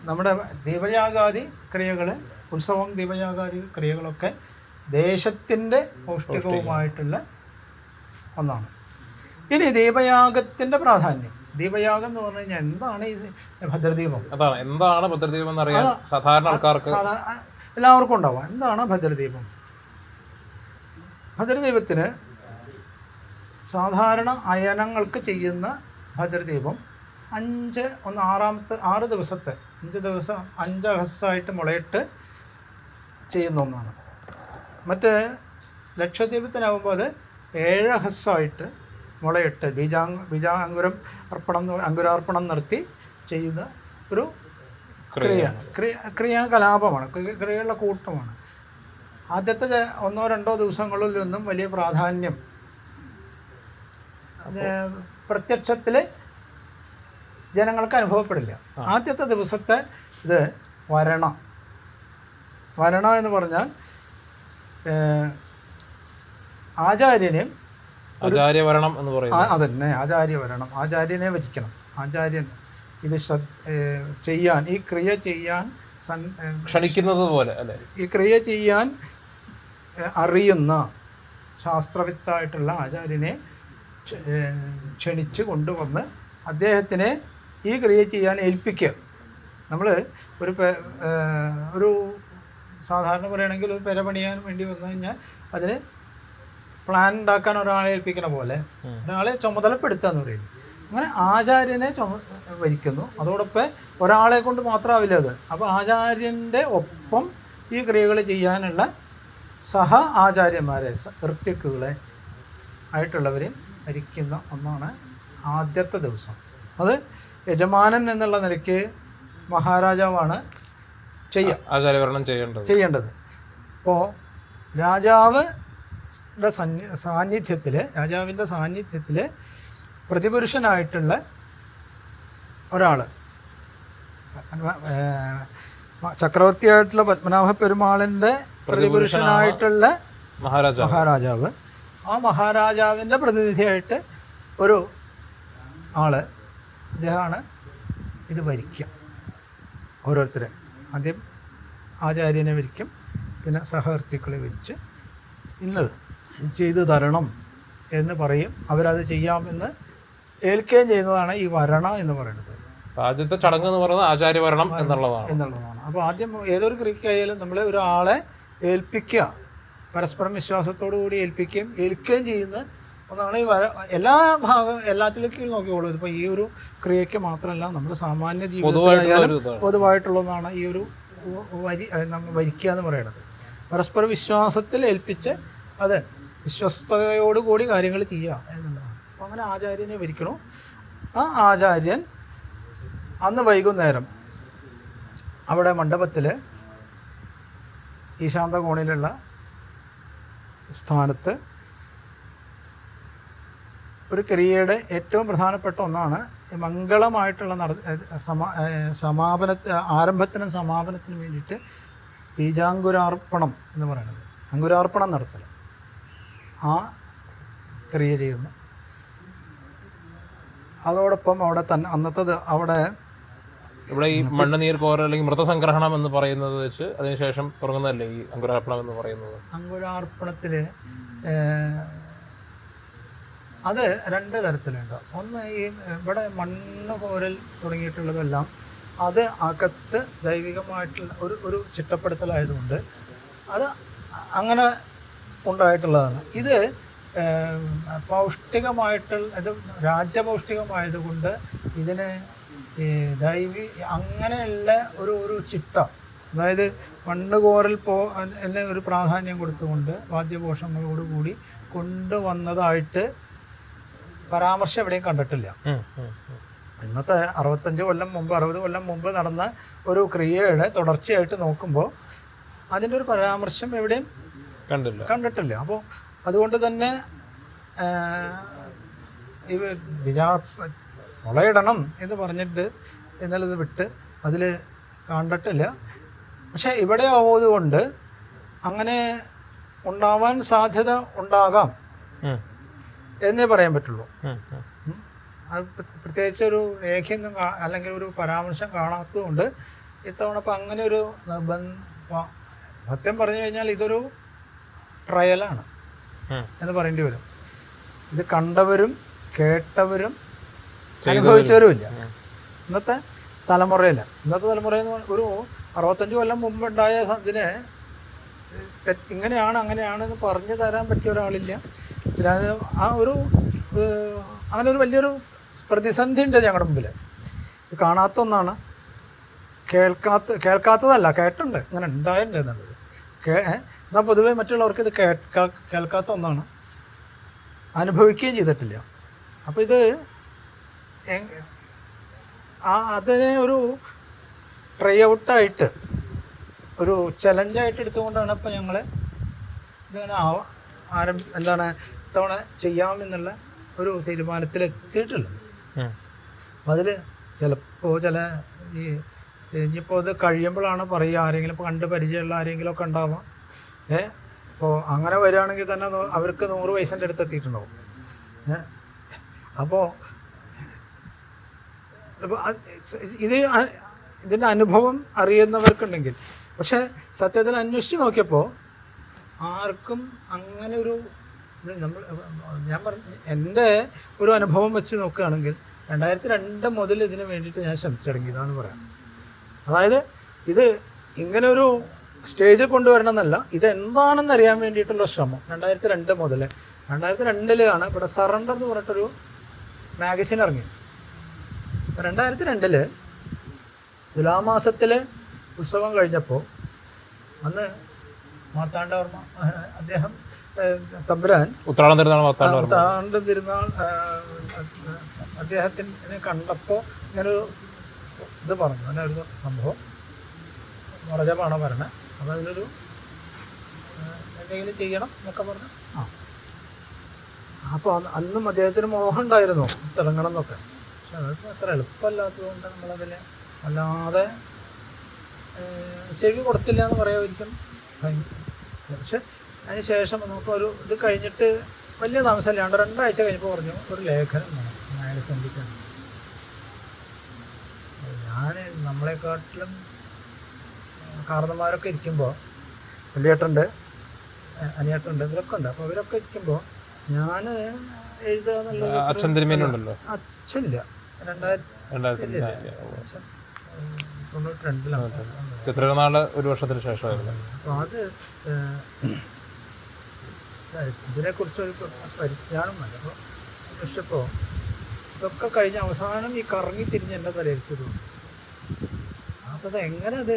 നമ്മുടെ ദീപയാഗാദി ക്രിയകൾ, ഉത്സവം ദീപയാഗാദി ക്രിയകളൊക്കെ ദേശത്തിൻ്റെ പൗഷ്ടികവുമായിട്ടുള്ള ഒന്നാണ്. ഇനി ദീപയാഗത്തിൻ്റെ പ്രാധാന്യം. ദീപയാഗം എന്ന് പറഞ്ഞു കഴിഞ്ഞാൽ എന്താണ് ഈ ഭദ്രദീപം? അതാണ് എന്താണ് ഭദ്രദീപം എന്നറിയാൻ സാധാരണ ആൾക്കാർക്ക് എല്ലാവർക്കും ഉണ്ടാവാം. എന്താണ് ഭദ്രദീപം? ഭദ്രദീപത്തിന് സാധാരണ അയനങ്ങൾക്ക് ചെയ്യുന്ന ഭദ്രദീപം 6 ദിവസത്തെ 5 ദിവസം 5 അഹസ്സായിട്ട് മുളയിട്ട് ചെയ്യുന്ന ഒന്നാണ്. മറ്റ് ലക്ഷദ്വീപത്തിനാകുമ്പോൾ അത് 7 അഹസ്സായിട്ട് മുളയിട്ട് അങ്കുരാർപ്പണം നടത്തി ചെയ്യുന്ന ഒരു ക്രിയാകലാപമാണ്, ക്രിയകളുടെ കൂട്ടമാണ്. ആദ്യത്തെ 1-2 ദിവസങ്ങളിലൊന്നും വലിയ പ്രാധാന്യം പ്രത്യക്ഷത്തിൽ ജനങ്ങൾക്ക് അനുഭവപ്പെടില്ല. ആദ്യത്തെ ദിവസത്തെ ഇത് വരണം എന്ന് പറഞ്ഞാൽ ആചാര്യനെയും ആചാര്യവരണം എന്ന് പറയുന്നത് അതന്നെ, ആചാര്യവരണം, ആചാര്യനെ വരിക്കണം. ആചാര്യൻ ഇത് ചെയ്യാൻ, ഈ ക്രിയ ചെയ്യാൻ ക്ഷണിക്കുന്നത് പോലെ അല്ലേ, ഈ ക്രിയ ചെയ്യാൻ അറിയുന്ന ശാസ്ത്രവിത്തായിട്ടുള്ള ആചാര്യനെ ക്ഷണിച്ച് കൊണ്ടുവന്ന് അദ്ദേഹത്തിനെ ഈ ക്രിയ ചെയ്യാൻ ഏൽപ്പിക്കുക. നമ്മൾ ഒരു സാധാരണ പറയുകയാണെങ്കിൽ ഒരു പെര പണിയാൻ വേണ്ടി വന്നു കഴിഞ്ഞാൽ അതിന് പ്ലാൻ ഉണ്ടാക്കാൻ ഒരാളെ ഏൽപ്പിക്കണ പോലെ ഒരാളെ ചുമതലപ്പെടുത്തുക എന്ന് പറയുന്നത്. അങ്ങനെ ആചാര്യനെ വഹിക്കുന്നു. അതോടൊപ്പം ഒരാളെ കൊണ്ട് മാത്രമാവില്ല അത്. അപ്പോൾ ആചാര്യൻ്റെ ഒപ്പം ഈ ക്രിയകൾ ചെയ്യാനുള്ള സഹ ആചാര്യന്മാരെ, ഋത്വിക്കുകളെ ആയിട്ടുള്ളവരെ ഭരിക്കുന്ന ഒന്നാണ് ആദ്യത്തെ ദിവസം. അത് യജമാനൻ എന്നുള്ള നിലയ്ക്ക് മഹാരാജാവാണ് ആചാര്യവരണം ചെയ്യേണ്ടത്. അപ്പോൾ രാജാവിൻ്റെ സാന്നിധ്യത്തിൽ പ്രതിപുരുഷനായിട്ടുള്ള ഒരാൾ, ചക്രവർത്തിയായിട്ടുള്ള പത്മനാഭ പെരുമാളിൻ്റെ പ്രതിപുരുഷനായിട്ടുള്ള മഹാരാജാവ്, ആ മഹാരാജാവിൻ്റെ പ്രതിനിധിയായിട്ട് ഒരു ആള്, അദ്ദേഹമാണ് ഇത് ഭരിക്കുക. ഓരോരുത്തരെ ആദ്യം ആചാര്യനെ ഭരിക്കും, പിന്നെ സഹകർത്തിക്കളെ ഭരിച്ച് ഇന്നത് ചെയ്തു തരണം എന്ന് പറയും. അവരത് ചെയ്യാമെന്ന് ഏൽക്കുകയും ചെയ്യുന്നതാണ് ഈ വരണ എന്ന് പറയുന്നത്. ആദ്യത്തെ ചടങ്ങ് എന്ന് പറയുന്നത് ആചാര്യവരണം എന്നുള്ളതാണ്. അപ്പോൾ ആദ്യം ഏതൊരു ക്രിയക്കായാലും നമ്മൾ ഒരാളെ ഏൽപ്പിക്കുക, പരസ്പരം വിശ്വാസത്തോടു കൂടി ഏൽക്കുകയും ചെയ്യുന്ന ഒന്നാണ് ഈ എല്ലാത്തിലേക്കും നോക്കിക്കോളൂ. ഇതിപ്പോൾ ഈ ഒരു ക്രിയയ്ക്ക് മാത്രമല്ല, നമ്മൾ സാമാന്യ ജീവിതത്തിലായാലും പൊതുവായിട്ടുള്ളതാണ് ഈ ഒരു വരിക്കുക എന്ന് പറയുന്നത്. പരസ്പര വിശ്വാസത്തിൽ ഏൽപ്പിച്ച് അത് വിശ്വസ്തയോടുകൂടി കാര്യങ്ങൾ ചെയ്യുക എന്നുള്ളതാണ്. അപ്പോൾ അങ്ങനെ ആചാര്യനെ ഭരിക്കണം. ആ ആചാര്യൻ അന്ന് വൈകുന്നേരം അവിടെ മണ്ഡപത്തിൽ ഈശാന്ത കോണിലുള്ള സ്ഥാനത്ത് ഒരു ക്രിയയുടെ ഏറ്റവും പ്രധാനപ്പെട്ട ഒന്നാണ് മംഗളമായിട്ടുള്ള ആരംഭത്തിനും സമാപനത്തിനും വേണ്ടിയിട്ട് ബീജാങ്കുരാർപ്പണം എന്ന് പറയുന്നത്, അങ്കുരാർപ്പണം നടത്തൽ. ആ ക്രിയ ചെയ്യുന്നു. അതോടൊപ്പം അവിടെ തന്നെ ഇവിടെ ഈ മണ്ണുനീർ കോര അല്ലെങ്കിൽ മൃതസംഗ്രഹണം എന്ന് പറയുന്നത് വെച്ച് അതിനുശേഷം തുടങ്ങുന്നതല്ലേ ഈ അങ്കുരാർപ്പണം എന്ന് പറയുന്നത്? അങ്കുരാർപ്പണത്തിൽ അത് 2 തരത്തിലുണ്ട്. ഒന്ന്, ഈ ഇവിടെ മണ്ണ് കോരൽ തുടങ്ങിയിട്ടുള്ളതെല്ലാം അത് അകത്ത് ദൈവികമായിട്ടുള്ള ഒരു ചിട്ടപ്പെടുത്തലായതുകൊണ്ട് അത് അങ്ങനെ ഉണ്ടായിട്ടുള്ളതാണ്. ഇത് ഇത് രാജ്യപൗഷ്ടികമായതുകൊണ്ട് ഇതിന് അങ്ങനെയുള്ള ഒരു ചിട്ട, അതായത് മണ്ണ് കോരൽ എന്നെ ഒരു പ്രാധാന്യം കൊടുത്തുകൊണ്ട് വാദ്യഘോഷങ്ങളോടുകൂടി കൊണ്ടുവന്നതായിട്ട് പരാമർശം എവിടെയും കണ്ടിട്ടില്ല. ഇന്നത്തെ 65 കൊല്ലം മുമ്പ് 60 കൊല്ലം മുമ്പ് നടന്ന ഒരു ക്രിയയുടെ തുടർച്ചയായിട്ട് നോക്കുമ്പോൾ അതിൻ്റെ ഒരു പരാമർശം എവിടെയും കണ്ടിട്ടില്ല. അപ്പോൾ അതുകൊണ്ട് തന്നെ മുളയിടണം എന്ന് പറഞ്ഞിട്ട് എന്നുള്ളത് വിട്ട് അതിൽ കണ്ടിട്ടില്ല. പക്ഷെ ഇവിടെ ആവുന്നതുകൊണ്ട് അങ്ങനെ ഉണ്ടാവാൻ സാധ്യത ഉണ്ടാകാം എന്നേ പറയാൻ പറ്റുള്ളൂ. ഉം. അത് പ്രത്യേകിച്ച് ഒരു രേഖയൊന്നും അല്ലെങ്കിൽ ഒരു പരാമർശം കാണാത്തത് കൊണ്ട് ഇത്തവണ ഇപ്പം അങ്ങനെ ഒരു സത്യം പറഞ്ഞു കഴിഞ്ഞാൽ ഇതൊരു ട്രയലാണ് എന്ന് പറയേണ്ടി വരും. ഇത് കണ്ടവരും കേട്ടവരും അനുഭവിച്ചവരുമില്ല ഇന്നത്തെ തലമുറയിൽ. ഇന്നത്തെ തലമുറയിൽ ഒരു 65 കൊല്ലം മുമ്പുണ്ടായ ഇതിനെ ഇങ്ങനെയാണ് അങ്ങനെയാണെന്ന് പറഞ്ഞു തരാൻ പറ്റിയ ഒരാളില്ല. പിന്നെ അത് ആ ഒരു അങ്ങനെ ഒരു വലിയൊരു പ്രതിസന്ധി ഉണ്ട് ഞങ്ങളുടെ മുമ്പിൽ. ഇത് കാണാത്ത ഒന്നാണ്, കേൾക്കാത്തതല്ല, കേട്ടുണ്ട്, ഇങ്ങനെ ഉണ്ടായിട്ടുണ്ട് എന്നുള്ളത്. എന്നാൽ പൊതുവേ മറ്റുള്ളവർക്ക് ഇത് കേൾക്കാത്ത ഒന്നാണ്, അനുഭവിക്കുകയും ചെയ്തിട്ടില്ല. അപ്പോൾ ഇത് അതിനെ ഒരു ട്രൈ ഔട്ടായിട്ട് ഒരു ചലഞ്ചായിട്ട് എടുത്തുകൊണ്ടാണ് ഇപ്പോൾ ഞങ്ങൾ ഇതിങ്ങനെ എന്താണ് ഇത്തവണ ചെയ്യാമെന്നുള്ള ഒരു തീരുമാനത്തിലെത്തിയിട്ടുള്ളത്. അപ്പം അതിൽ ചിലപ്പോൾ ഇനിയിപ്പോൾ ഇത് കഴിയുമ്പോഴാണ് പറയുക, ആരെങ്കിലും ഇപ്പോൾ കണ്ട് പരിചയമുള്ള ആരെങ്കിലും ഒക്കെ ഉണ്ടാവാം. ഇപ്പോൾ അങ്ങനെ വരികയാണെങ്കിൽ തന്നെ അവർക്ക് 100 വയസ്സിൻ്റെ അടുത്ത് എത്തിയിട്ടുണ്ടാവും. അപ്പോൾ ഇതിൻ്റെ അനുഭവം അറിയുന്നവർക്കുണ്ടെങ്കിൽ, പക്ഷേ സത്യത്തിൽ അന്വേഷിച്ച് നോക്കിയപ്പോൾ ആർക്കും അങ്ങനെ ഒരു ഞാൻ പറഞ്ഞു എൻ്റെ ഒരു അനുഭവം വെച്ച് നോക്കുകയാണെങ്കിൽ 2002 മുതൽ ഇതിന് വേണ്ടിയിട്ട് ഞാൻ ശ്രമിച്ചിറങ്ങിയതാന്ന് പറയാം. അതായത് ഇത് ഇങ്ങനെ ഒരു സ്റ്റേജിൽ കൊണ്ടുവരണം എന്നല്ല, ഇതെന്താണെന്ന് അറിയാൻ വേണ്ടിയിട്ടുള്ള ശ്രമം 2002 മുതൽ. 2002 ഇവിടെ സറണ്ടർ എന്ന് പറഞ്ഞിട്ടൊരു മാഗസിൻ ഇറങ്ങി. 2002 തുലാമാസത്തിൽ ഉത്സവം കഴിഞ്ഞപ്പോൾ അന്ന് മാർത്താണ്ഡവർമ്മ അദ്ദേഹം തമ്പുരാൻ ഉത്രാടം തിരുനാൾ അദ്ദേഹത്തിനെ കണ്ടപ്പോൾ ഇങ്ങനൊരു ഇത് പറഞ്ഞു, അങ്ങനെ ഒരു സംഭവം മുറജമാണ് പറഞ്ഞത്. അപ്പോൾ അതിനൊരു എന്തെങ്കിലും ചെയ്യണം എന്നൊക്കെ പറഞ്ഞു. അപ്പോൾ അന്നും അദ്ദേഹത്തിന് മോഹം ഉണ്ടായിരുന്നു തിളങ്ങണം എന്നൊക്കെ. പക്ഷെ അതൊക്കെ അത്ര എളുപ്പമല്ലാത്തതുകൊണ്ട് നമ്മളതിന് അല്ലാതെ ചെവി കൊടുത്തില്ല എന്ന് പറയാമായിരിക്കും. പക്ഷെ അതിന് ശേഷം നമുക്കൊരു ഇത് കഴിഞ്ഞിട്ട് വലിയ താമസമില്ലാണ്ട് 2 ആഴ്ച കഴിഞ്ഞപ്പോൾ പറഞ്ഞു ഒരു ലേഖനം വേണം അയാൾ ചിന്തിക്കാൻ. ഞാൻ നമ്മളെക്കാട്ടിലും കാരണന്മാരൊക്കെ ഇരിക്കുമ്പോൾ, വലിയേട്ടുണ്ട്, അനിയേട്ടുണ്ട്, ഇവരൊക്കെ ഉണ്ട്. അപ്പോൾ അവരൊക്കെ ഇരിക്കുമ്പോൾ ഞാൻ എഴുതുക എന്നുള്ളത് അച്ഛനില്ല. 2092 ചിത്രനാള് ഒരു വർഷത്തിന് ശേഷമായിരുന്നു. അപ്പോൾ അത് ഇതിനെക്കുറിച്ചൊരു പരിജ്ഞാനമല്ല. അപ്പോൾ അന്വേഷിച്ചപ്പോൾ ഇതൊക്കെ കഴിഞ്ഞ് അവസാനം ഈ കറങ്ങി തിരിഞ്ഞ് എൻ്റെ തലയിലേക്ക് തോന്നി. അപ്പോൾ അത് എങ്ങനെ അത്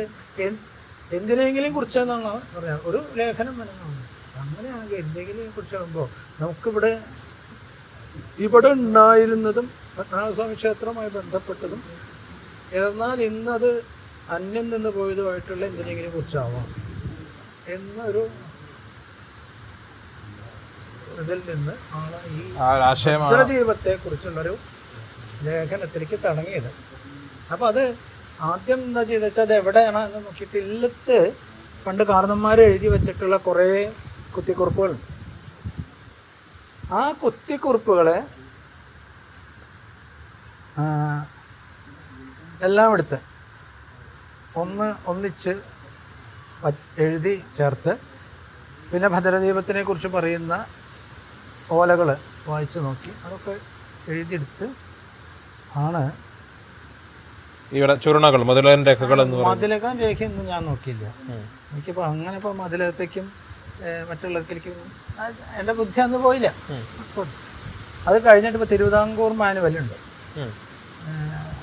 എന്തിനെങ്കിലും കുറിച്ചെന്നാണ് പറയാം, ഒരു ലേഖനം വേണമെന്നാണ്. അങ്ങനെയാണെങ്കിൽ എന്തെങ്കിലും കുറിച്ചാകുമ്പോൾ നമുക്കിവിടെ ഉണ്ടായിരുന്നതും പത്മനാഭസ്വാമി ക്ഷേത്രവുമായി ബന്ധപ്പെട്ടതും എന്നാൽ ഇന്നത് അന്യം നിന്ന് പോയതുമായിട്ടുള്ള എന്തിനെങ്കിലും കുറിച്ചാവാം എന്നൊരു ഇതിൽ നിന്ന് ആണ് ഈ രുദ്രദീപത്തെ കുറിച്ചുള്ളൊരു ലേഖനത്തിലേക്ക് തുടങ്ങിയത്. അപ്പോൾ അത് ആദ്യം എന്താ ചെയ്തെന്ന് വെച്ചാൽ അത് എവിടെയാണ് എന്ന് നോക്കിയിട്ട് ഇല്ലത്ത് പണ്ട് കാരണന്മാർ എഴുതി വെച്ചിട്ടുള്ള കുറേ കുത്തിക്കുറിപ്പുകളുണ്ട്. ആ കുത്തിക്കുറിപ്പുകളെ എല്ലാം എടുത്ത് ഒന്നിച്ച് എഴുതി ചേർത്ത് പിന്നെ ഭദ്രദീപത്തിനെ കുറിച്ച് പറയുന്ന ഓലകൾ വായിച്ച് നോക്കി അതൊക്കെ എഴുതിയെടുത്ത് ആണ് ഇവിടെ ചുരുണകൾ മതിലകൻ രേഖകൾ. മതിലകൻ രേഖയൊന്നും ഞാൻ നോക്കിയില്ല. എനിക്കിപ്പോൾ അങ്ങനെ ഇപ്പോൾ മതിലകത്തേക്കും മറ്റുള്ളതിലേക്കും എൻ്റെ ബുദ്ധി അന്ന് പോയില്ല. അത് കഴിഞ്ഞിട്ട് ഇപ്പോൾ തിരുവിതാംകൂർ മാനുവലുണ്ട്,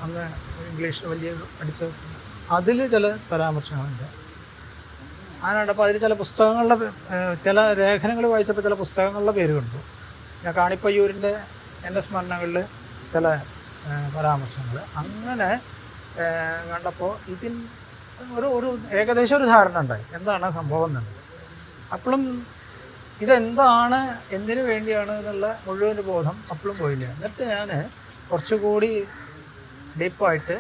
അന്ന് ഇംഗ്ലീഷ് വലിയ പഠിച്ച, അതിൽ ചില പരാമർശങ്ങളുണ്ട്. അങ്ങനെയുണ്ട്. അപ്പോൾ അതിൽ ചില പുസ്തകങ്ങളുടെ ചില ലേഖനങ്ങൾ വായിച്ചപ്പോൾ ചില പുസ്തകങ്ങളുടെ പേര് കണ്ടു. ഞാൻ കാണിപ്പയ്യൂരിൻ്റെ എൻ്റെ സ്മരണകളിൽ ചില പരാമർശങ്ങൾ അങ്ങനെ കണ്ടപ്പോൾ ഒരു ഏകദേശം ഒരു ധാരണ ഉണ്ടായി എന്താണ് സംഭവം എന്നുള്ളത്. അപ്പോഴും ഇതെന്താണ്, എന്തിനു വേണ്ടിയാണ് എന്നുള്ള മുഴുവൻ ബോധം അപ്പോഴും പോയില്ല. എന്നിട്ട് ഞാൻ കുറച്ചുകൂടി ഡീപ്പായിട്ട്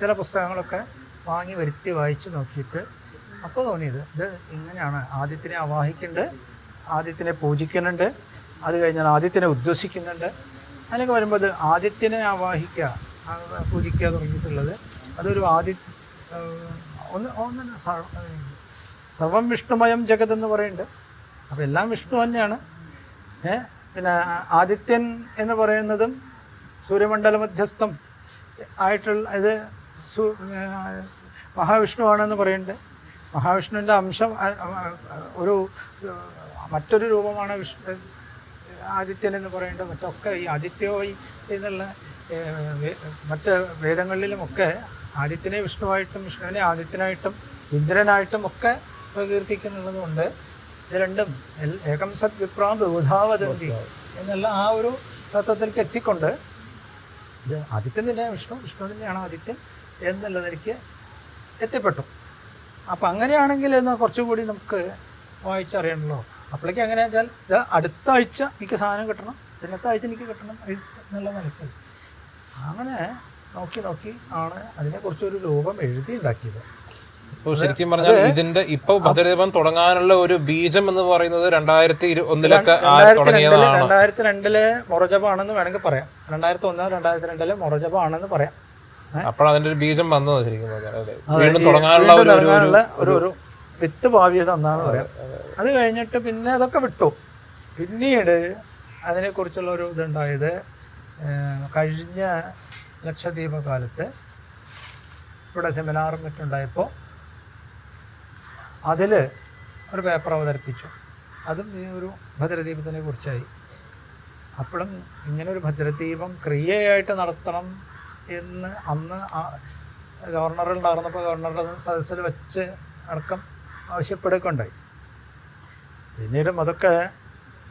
ചില പുസ്തകങ്ങളൊക്കെ വാങ്ങി വരുത്തി വായിച്ച് നോക്കിയിട്ട് അപ്പോൾ തോന്നിയത് ഇത് ഇങ്ങനെയാണ്. ആദ്യത്തിനെ ആവാഹിക്കുന്നുണ്ട്, ആദ്യത്തിനെ പൂജിക്കുന്നുണ്ട്, അത് കഴിഞ്ഞാൽ ആദിത്യനെ ഉദ്വസിക്കുന്നുണ്ട്. അതിനൊക്കെ വരുമ്പോൾ അത് ആദിത്യനെ ആവാഹിക്കുക, പൂജിക്കുക തുടങ്ങിയിട്ടുള്ളത് അതൊരു ഒന്ന് സർവം വിഷ്ണുമയം ജഗത് എന്ന് പറയുന്നുണ്ട്. അപ്പോൾ എല്ലാം വിഷ്ണു തന്നെയാണ്. പിന്നെ ആദിത്യൻ എന്ന് പറയുന്നതും സൂര്യമണ്ഡല മധ്യസ്ഥം ആയിട്ടുള്ള ഇത് മഹാവിഷ്ണുവാണെന്ന് പറയുന്നുണ്ട്. മഹാവിഷ്ണുവിൻ്റെ അംശം മറ്റൊരു രൂപമാണ് ആദിത്യൻ എന്ന് പറയുന്നത്. മറ്റൊക്കെ ഈ ആദിത്യോയി എന്നുള്ള മറ്റ് വേദങ്ങളിലുമൊക്കെ ആദിത്യനെ വിഷ്ണുവായിട്ടും വിഷ്ണുവിനെ ആദിത്യനായിട്ടും ഇന്ദ്രനായിട്ടും ഒക്കെ പ്രകീർത്തിക്കുന്നുള്ളത് കൊണ്ട് ഇത് രണ്ടും ഏകം സത് വിപ്രാം ബഹുധാവദന്തി എന്നുള്ള ആ ഒരു തത്വത്തിലേക്ക് എത്തിക്കൊണ്ട് ഇത് ആദിത്യൻ തന്നെയാണ് വിഷ്ണു, വിഷ്ണു തന്നെയാണ് ആദിത്യൻ എന്നുള്ളതിലേക്ക് എത്തിപ്പെട്ടു. അപ്പം അങ്ങനെയാണെങ്കിൽ എന്നാൽ കുറച്ചും കൂടി നമുക്ക് വായിച്ചറിയണമല്ലോ. അപ്പോഴേക്കും എങ്ങനെയാ വെച്ചാൽ ഇത് അടുത്ത ആഴ്ച എനിക്ക് സാധനം കിട്ടണം, പിന്നത്തെ ആഴ്ച എനിക്ക് കിട്ടണം എന്നുള്ള നിലയ്ക്ക് അങ്ങനെ നോക്കി ആണ് അതിനെക്കുറിച്ചൊരു രൂപം എഴുതിയുണ്ടാക്കിയത്. ഇപ്പോൾ ശരിക്കും പറഞ്ഞാൽ ഇതിന്റെ ഇപ്പോൾ ഭദ്രദീപം തുടങ്ങാനുള്ള ഒരു ബീജം എന്ന് പറയുന്നത് 2002 മൊറജപാണെന്ന് വേണമെങ്കിൽ പറയാം. 2001-2002 മൊറജപാണെന്ന് പറയാം. അപ്പോൾ അതിന്റെ ഒരു ബീജം വന്നത് ശരിക്കും വീണ്ടും തുടങ്ങാനുള്ള ഒരു വിത്ത് ഭാവിയത് എന്നാണ് പറയാം. അത് കഴിഞ്ഞിട്ട് പിന്നെ അതൊക്കെ വിട്ടു. പിന്നീട് അതിനെക്കുറിച്ചുള്ള ഒരു ഇതുണ്ടായത് കഴിഞ്ഞ ലക്ഷദ്വീപ കാലത്ത് ഇവിടെ സെമിനാറും മറ്റുണ്ടായപ്പോൾ അതിൽ ഒരു പേപ്പർ അവതരിപ്പിച്ചു. അതും ഈ ഒരു ഭദ്രദീപത്തിനെ കുറിച്ചായി. അപ്പോഴും ഇങ്ങനൊരു ഭദ്രദീപം ക്രിയയായിട്ട് നടത്തണം എന്ന് അന്ന് ഗവർണറിൽ ഉണ്ടായിരുന്നപ്പോൾ ഗവർണറുടെ സദസ്സിൽ വെച്ച് അടക്കം ആവശ്യപ്പെടുകയുണ്ടായി. പിന്നീടും അതൊക്കെ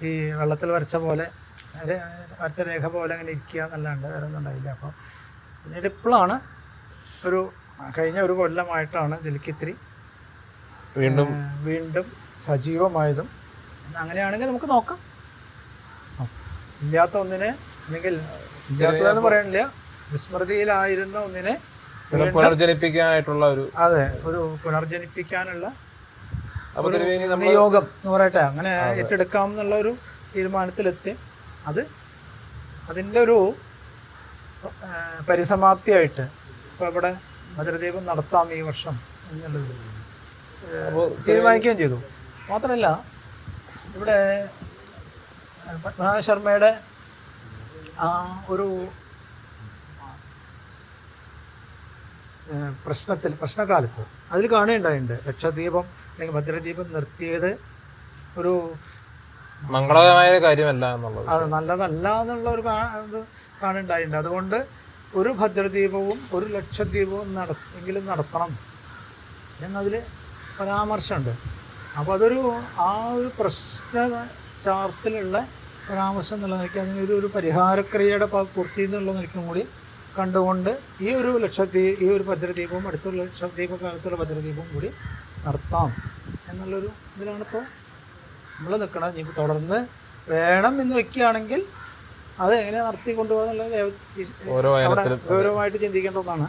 ഈ വെള്ളത്തിൽ വരച്ച പോലെ വരച്ച രേഖ പോലെ അങ്ങനെ ഇരിക്കുക എന്നല്ലാണ്ട് വേറെ ഒന്നും ഉണ്ടായില്ല. അപ്പോൾ പിന്നീട് ഇപ്പോഴാണ് കഴിഞ്ഞ ഒരു കൊല്ലമായിട്ടാണ് ഇതിലേക്ക് ഇത്തിരി വീണ്ടും സജീവമായതും. അങ്ങനെയാണെങ്കിൽ നമുക്ക് നോക്കാം. ഇല്ലാത്ത ഒന്നിനെ അല്ലെങ്കിൽ ഇല്ലാത്തതെന്ന് പറയാനില്ല, വിസ്മൃതിയിലായിരുന്ന ഒന്നിനെ പുനർജനിപ്പിക്കാനായിട്ടുള്ള ഒരു പുനർജനിപ്പിക്കാനുള്ള നിയോഗം എന്ന് പറയട്ടെ, അങ്ങനെ ഏറ്റെടുക്കാം എന്നുള്ള ഒരു തീരുമാനത്തിലെത്തി. അതിൻ്റെ ഒരു പരിസമാപ്തിയായിട്ട് ഇപ്പോൾ ഇവിടെ ഭദ്രദീപം നടത്താം ഈ വർഷം എന്നുള്ളത് തീരുമാനിക്കുകയും ചെയ്തു. മാത്രമല്ല ഇവിടെ പത്മനാഭ ശർമ്മയുടെ ഒരു പ്രശ്നകാലത്ത് അതിൽ കാണുകയുണ്ടായിട്ടുണ്ട്. ലക്ഷദ്വീപം അല്ലെങ്കിൽ ഭദ്രദീപം നിർത്തിയത് ഒരു മംഗളകരമായ കാര്യമല്ല എന്നുള്ളത്, അത് നല്ലതല്ല എന്നുള്ള ഒരു ഇത് കാണുന്നുണ്ടായിട്ടുണ്ട്. അതുകൊണ്ട് ഒരു ഭദ്രദീപവും ഒരു ലക്ഷദ്വീപവും എങ്കിലും നടത്തണം എന്നതിൽ പരാമർശമുണ്ട്. അപ്പോൾ അതൊരു ഒരു പ്രശ്ന ചാർത്തിലുള്ള പരാമർശം എന്നുള്ള നിലയ്ക്ക് അതിനൊരു പരിഹാരക്രിയയുടെ പൂർത്തി എന്നുള്ള നിലയ്ക്കും കൂടി കണ്ടുകൊണ്ട് ഈ ഒരു ഭദ്രദീപവും അടുത്തുള്ള ലക്ഷദ്വീപ കാലത്തുള്ള ഭദ്രദീപവും കൂടി നടത്താം എന്നുള്ളൊരു ഇതിലാണിപ്പോൾ നമ്മൾ നിൽക്കണം. ഇനി തുടർന്ന് വേണം എന്ന് വെക്കുകയാണെങ്കിൽ അത് എങ്ങനെ നടത്തി കൊണ്ടുപോകാന്നുള്ളത് ഗൗരവമായിട്ട് ചിന്തിക്കേണ്ട ഒന്നാണ്.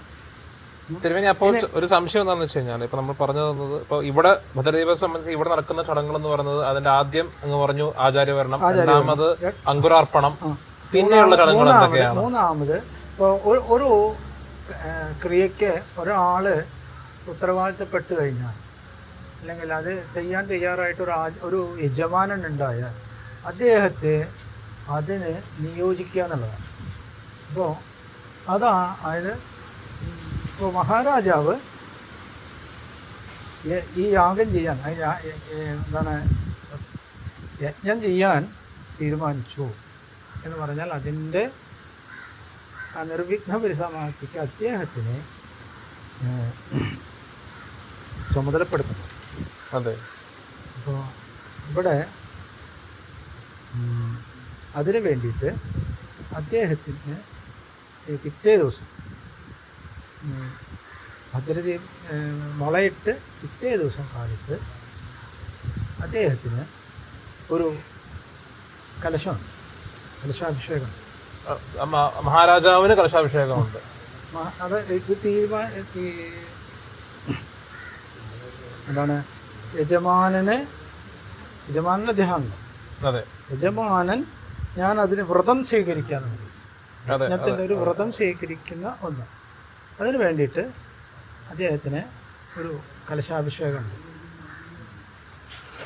തിരുമേനി, അപ്പോൾ ഒരു സംശയം എന്താണെന്ന് വെച്ച് കഴിഞ്ഞാൽ ഇപ്പോൾ നമ്മൾ പറഞ്ഞു തന്നത് ഇപ്പോൾ ഇവിടെ ഭദ്രദീപത്തെ സംബന്ധിച്ച് ഇവിടെ നടക്കുന്ന ചടങ്ങുകൾ എന്ന് പറയുന്നത് അതിന്റെ ആദ്യം അങ്ങ് പറഞ്ഞു ആചാര്യവരണം, രണ്ടാമത് അങ്കുരാർപ്പണം, പിന്നെയുള്ള ചടങ്ങുകൾ എന്തൊക്കെയാണ്? മൂന്നാമത് ഇപ്പോൾ ഒരു ക്രിയയ്ക്ക് ഒരാള് ഉത്തരവാദിത്തപ്പെട്ട് കഴിഞ്ഞാൽ അല്ലെങ്കിൽ അത് ചെയ്യാൻ തയ്യാറായിട്ട് ഒരു യജമാനൻ ഉണ്ടായാൽ അദ്ദേഹത്തെ അതിന് നിയോഗിക്കുക എന്നുള്ളതാണ്. അപ്പോൾ അതായത് ഇപ്പോൾ മഹാരാജാവ് ഈ യാഗം ചെയ്യാൻ യജ്ഞം ചെയ്യാൻ തീരുമാനിച്ചു എന്ന് പറഞ്ഞാൽ അതിൻ്റെ നിർവിഘ്ന പരിസമാപ്തിക്ക് അദ്ദേഹത്തിനെ ചുമതലപ്പെടുത്തുന്നു. അതെ. അപ്പോൾ ഇവിടെ അതിന് വേണ്ടിയിട്ട് അദ്ദേഹത്തിന് പിറ്റേ ദിവസം ഭദ്രദീപം മുളയിട്ട് പിറ്റേ ദിവസം കാലത്ത് അദ്ദേഹത്തിന് ഒരു കലശാഭിഷേകം, മഹാരാജാവിന് കലശാഭിഷേകമുണ്ട്. അത് എന്താണ് യജമാനൻ്റെ ധ്യാനം അതെ, യജമാനൻ ഞാൻ അതിന് വ്രതം സ്വീകരിക്കാന്ന് പറയും. അതെ, യജ്ഞത്തിൻ്റെ ഒരു വ്രതം സ്വീകരിക്കുന്ന ഒന്ന്. അതിന് വേണ്ടിയിട്ട് അദ്ദേഹത്തിന് ഒരു കലശാഭിഷേകമുണ്ട്.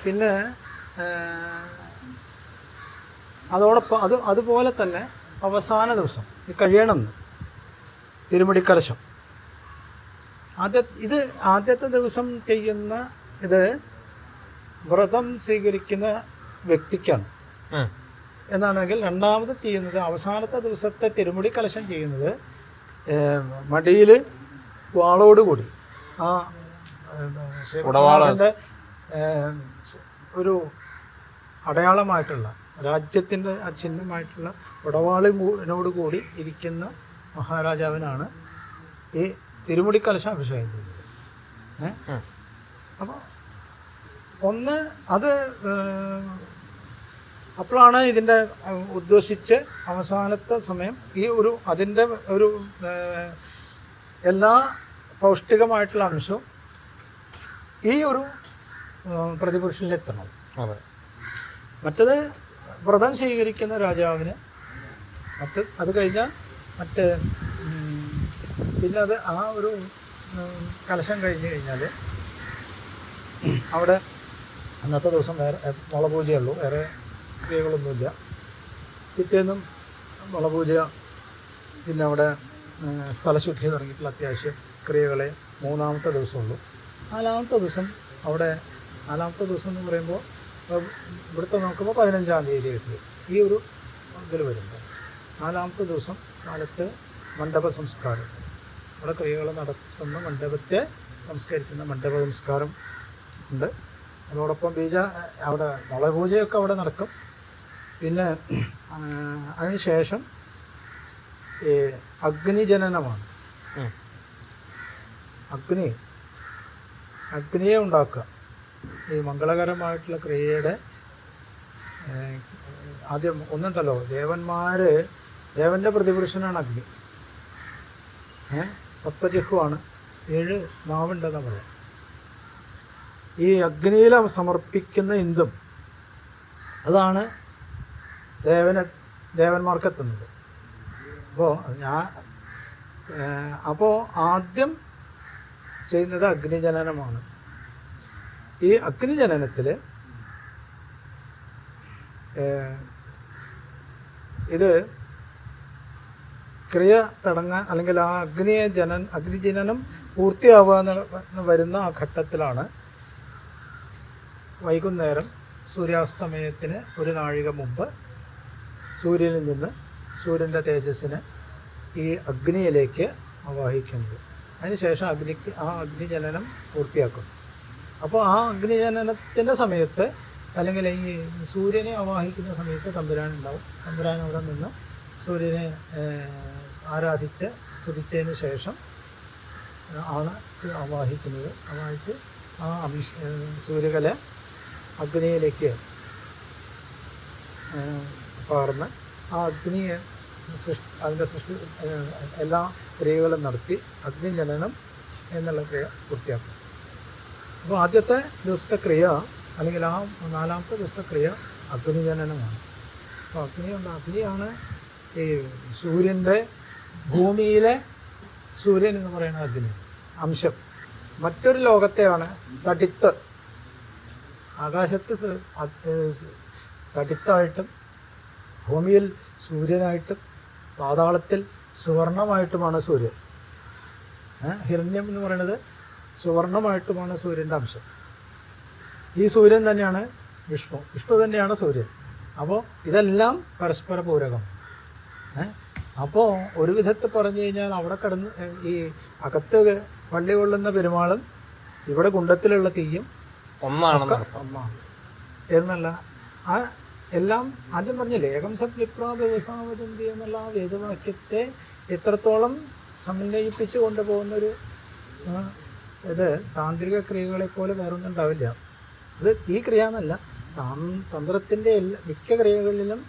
പിന്നെ അതോടൊപ്പം അതുപോലെ തന്നെ അവസാന ദിവസം ഇത് കഴിയണമെന്ന് തിരുമുടിക്കലശം ആദ്യത്തെ ദിവസം ചെയ്യുന്ന ഇത് വ്രതം സ്വീകരിക്കുന്ന വ്യക്തിക്കാണ് എന്നാണെങ്കിൽ, രണ്ടാമത് ചെയ്യുന്നത് അവസാനത്തെ ദിവസത്തെ തിരുമുടി കലശം ചെയ്യുന്നത് മടിയിൽ വാളോടുകൂടി ആ ശ്രീകുമാരൻ്റെ ഒരു അടയാളമായിട്ടുള്ള രാജ്യത്തിൻ്റെ ആ ചിഹ്നമായിട്ടുള്ള ഉടവാളിനോട് കൂടി ഇരിക്കുന്ന മഹാരാജാവിനാണ് ഈ തിരുമുടി കലശം അഭിഷേകം ചെയ്യുന്നത്. അപ്പോൾ ഒന്ന് അത് അപ്പോഴാണ് ഇതിൻ്റെ ഉദ്ദേശിച്ച് അവസാനത്തെ സമയം ഈ അതിൻ്റെ ഒരു എല്ലാ പൗഷ്ടികമായിട്ടുള്ള അംശവും ഈ ഒരു പ്രതിപുരുഷനിലെത്തണം. മറ്റത് വ്രതം സ്വീകരിക്കുന്ന രാജാവിന് അത് കഴിഞ്ഞാൽ പിന്നെ അത് ആ ഒരു കലശം കഴിഞ്ഞ് കഴിഞ്ഞാൽ അവിടെ അന്നത്തെ ദിവസം വേറെ മുളപൂജയുള്ളൂ, വേറെ ക്രിയകളൊന്നുമില്ല. പിറ്റേന്നും മുളപൂജ, പിന്നെ അവിടെ സ്ഥലശുദ്ധി തുടങ്ങിയിട്ടുള്ള അത്യാവശ്യം ക്രിയകളെ മൂന്നാമത്തെ ദിവസമുള്ളൂ. നാലാമത്തെ ദിവസം എന്ന് പറയുമ്പോൾ ഇവിടുത്തെ നോക്കുമ്പോൾ 15-ാം തീയതി ഈ ഒരു ഇതിൽ വരുമ്പോൾ നാലാമത്തെ ദിവസം കാലത്ത് മണ്ഡപ സംസ്കാരം, അവിടെ ക്രിയകൾ നടത്തുന്ന മണ്ഡപത്തെ സംസ്കരിക്കുന്ന മണ്ഡപ സംസ്കാരം ഉണ്ട്. അതോടൊപ്പം അവിടെ മുളപൂജയൊക്കെ അവിടെ നടക്കും. പിന്നെ അതിന് ശേഷം ഈ അഗ്നിജനനമാണ്. അഗ്നിയെ ഉണ്ടാക്കുക. ഈ മംഗളകരമായിട്ടുള്ള ക്രിയയുടെ ആദ്യം ഒന്നുണ്ടല്ലോ, ദേവൻ്റെ പ്രതിപുരുഷനാണ് അഗ്നി. സപ്തജിഹ്വാണ്, 7 നാവുണ്ടെന്നാണ് പറയാം. ഈ അഗ്നിയിൽ സമർപ്പിക്കുന്ന എന്തും അതാണ് ദേവന്മാർക്കെത്തുന്നത്. അപ്പോൾ ആദ്യം ചെയ്യുന്നത് അഗ്നിജനനമാണ്. ഈ അഗ്നിജനനത്തിൽ ഇത് ക്രിയ തുടങ്ങാൻ, അല്ലെങ്കിൽ ആ അഗ്നിജനനം പൂർത്തിയാവുക വരുന്ന ആ ഘട്ടത്തിലാണ് വൈകുന്നേരം സൂര്യാസ്തമയത്തിന് 1 നാഴിക മുമ്പ് സൂര്യനിൽ നിന്ന് സൂര്യൻ്റെ തേജസ്സിനെ ഈ അഗ്നിയിലേക്ക് ആവാഹിക്കുന്നത്. അതിനുശേഷം ആ അഗ്നിജനനം പൂർത്തിയാക്കും. അപ്പോൾ ആ അഗ്നിജനനത്തിൻ്റെ സമയത്ത്, അല്ലെങ്കിൽ ഈ സൂര്യനെ ആവാഹിക്കുന്ന സമയത്ത് തമ്പുരാൻ ഉണ്ടാവും. തമ്പുരാൻ അവിടെ നിന്ന് സൂര്യനെ ആരാധിച്ച് സ്തുതിച്ചതിന് ശേഷം ആണ് ആവാഹിക്കുന്നത്. ആവാഹിച്ച് ആ സൂര്യകല അഗ്നിയിലേക്ക് പകർന്ന് ആ അഗ്നിയെ അതിൻ്റെ എല്ലാ ക്രിയകളും നടത്തി അഗ്നിജനനം എന്നുള്ള ക്രിയ പൂർത്തിയാക്കും. അപ്പോൾ ആദ്യത്തെ ദിവസത്തെ ക്രിയ, അല്ലെങ്കിൽ ആ 4ാമത്തെ ദിവസത്തെ ക്രിയ അഗ്നിജനനമാണ്. അപ്പോൾ അഗ്നിയാണ് ഈ സൂര്യൻ്റെ, ഭൂമിയിലെ സൂര്യൻ എന്ന് പറയുന്ന അഗ്നി അംശം. മറ്റൊരു ലോകത്തെയാണ് തടിത്ത്, ആകാശത്ത് തടിത്തായിട്ടും ഭൂമിയിൽ സൂര്യനായിട്ടും പാതാളത്തിൽ സുവർണമായിട്ടുമാണ് സൂര്യൻ. ഹിരണ്യം എന്ന് പറയുന്നത് സുവർണമായിട്ടുമാണ് സൂര്യൻ്റെ അംശം. ഈ സൂര്യൻ തന്നെയാണ് വിഷ്ണു തന്നെയാണ് സൂര്യൻ. അപ്പോൾ ഇതെല്ലാം പരസ്പര പൂരകമാണ്. അപ്പോൾ ഒരു വിധത്തിൽ പറഞ്ഞു കഴിഞ്ഞാൽ അവിടെ കിടന്ന് ഈ അകത്ത് പള്ളി കൊള്ളുന്ന പെരുമാളും ഇവിടെ കുണ്ടത്തിലുള്ള തീയും ഒന്നാണ് എന്നുള്ള ആ എല്ലാം ആദ്യം പറഞ്ഞില്ലേ, ഏകം സത് വിപ്രാവതന്തി എന്നുള്ള ആ വേദവാക്യത്തെ എത്രത്തോളം സമന്വയിപ്പിച്ച് കൊണ്ടുപോകുന്നൊരു ഇത് താന്ത്രിക ക്രിയകളെ പോലെ വേറൊന്നും ഉണ്ടാവില്ല. അത് ഈ ക്രിയ എന്നല്ല, തന്ത്രത്തിൻ്റെ മിക്ക ക്രിയകളിലും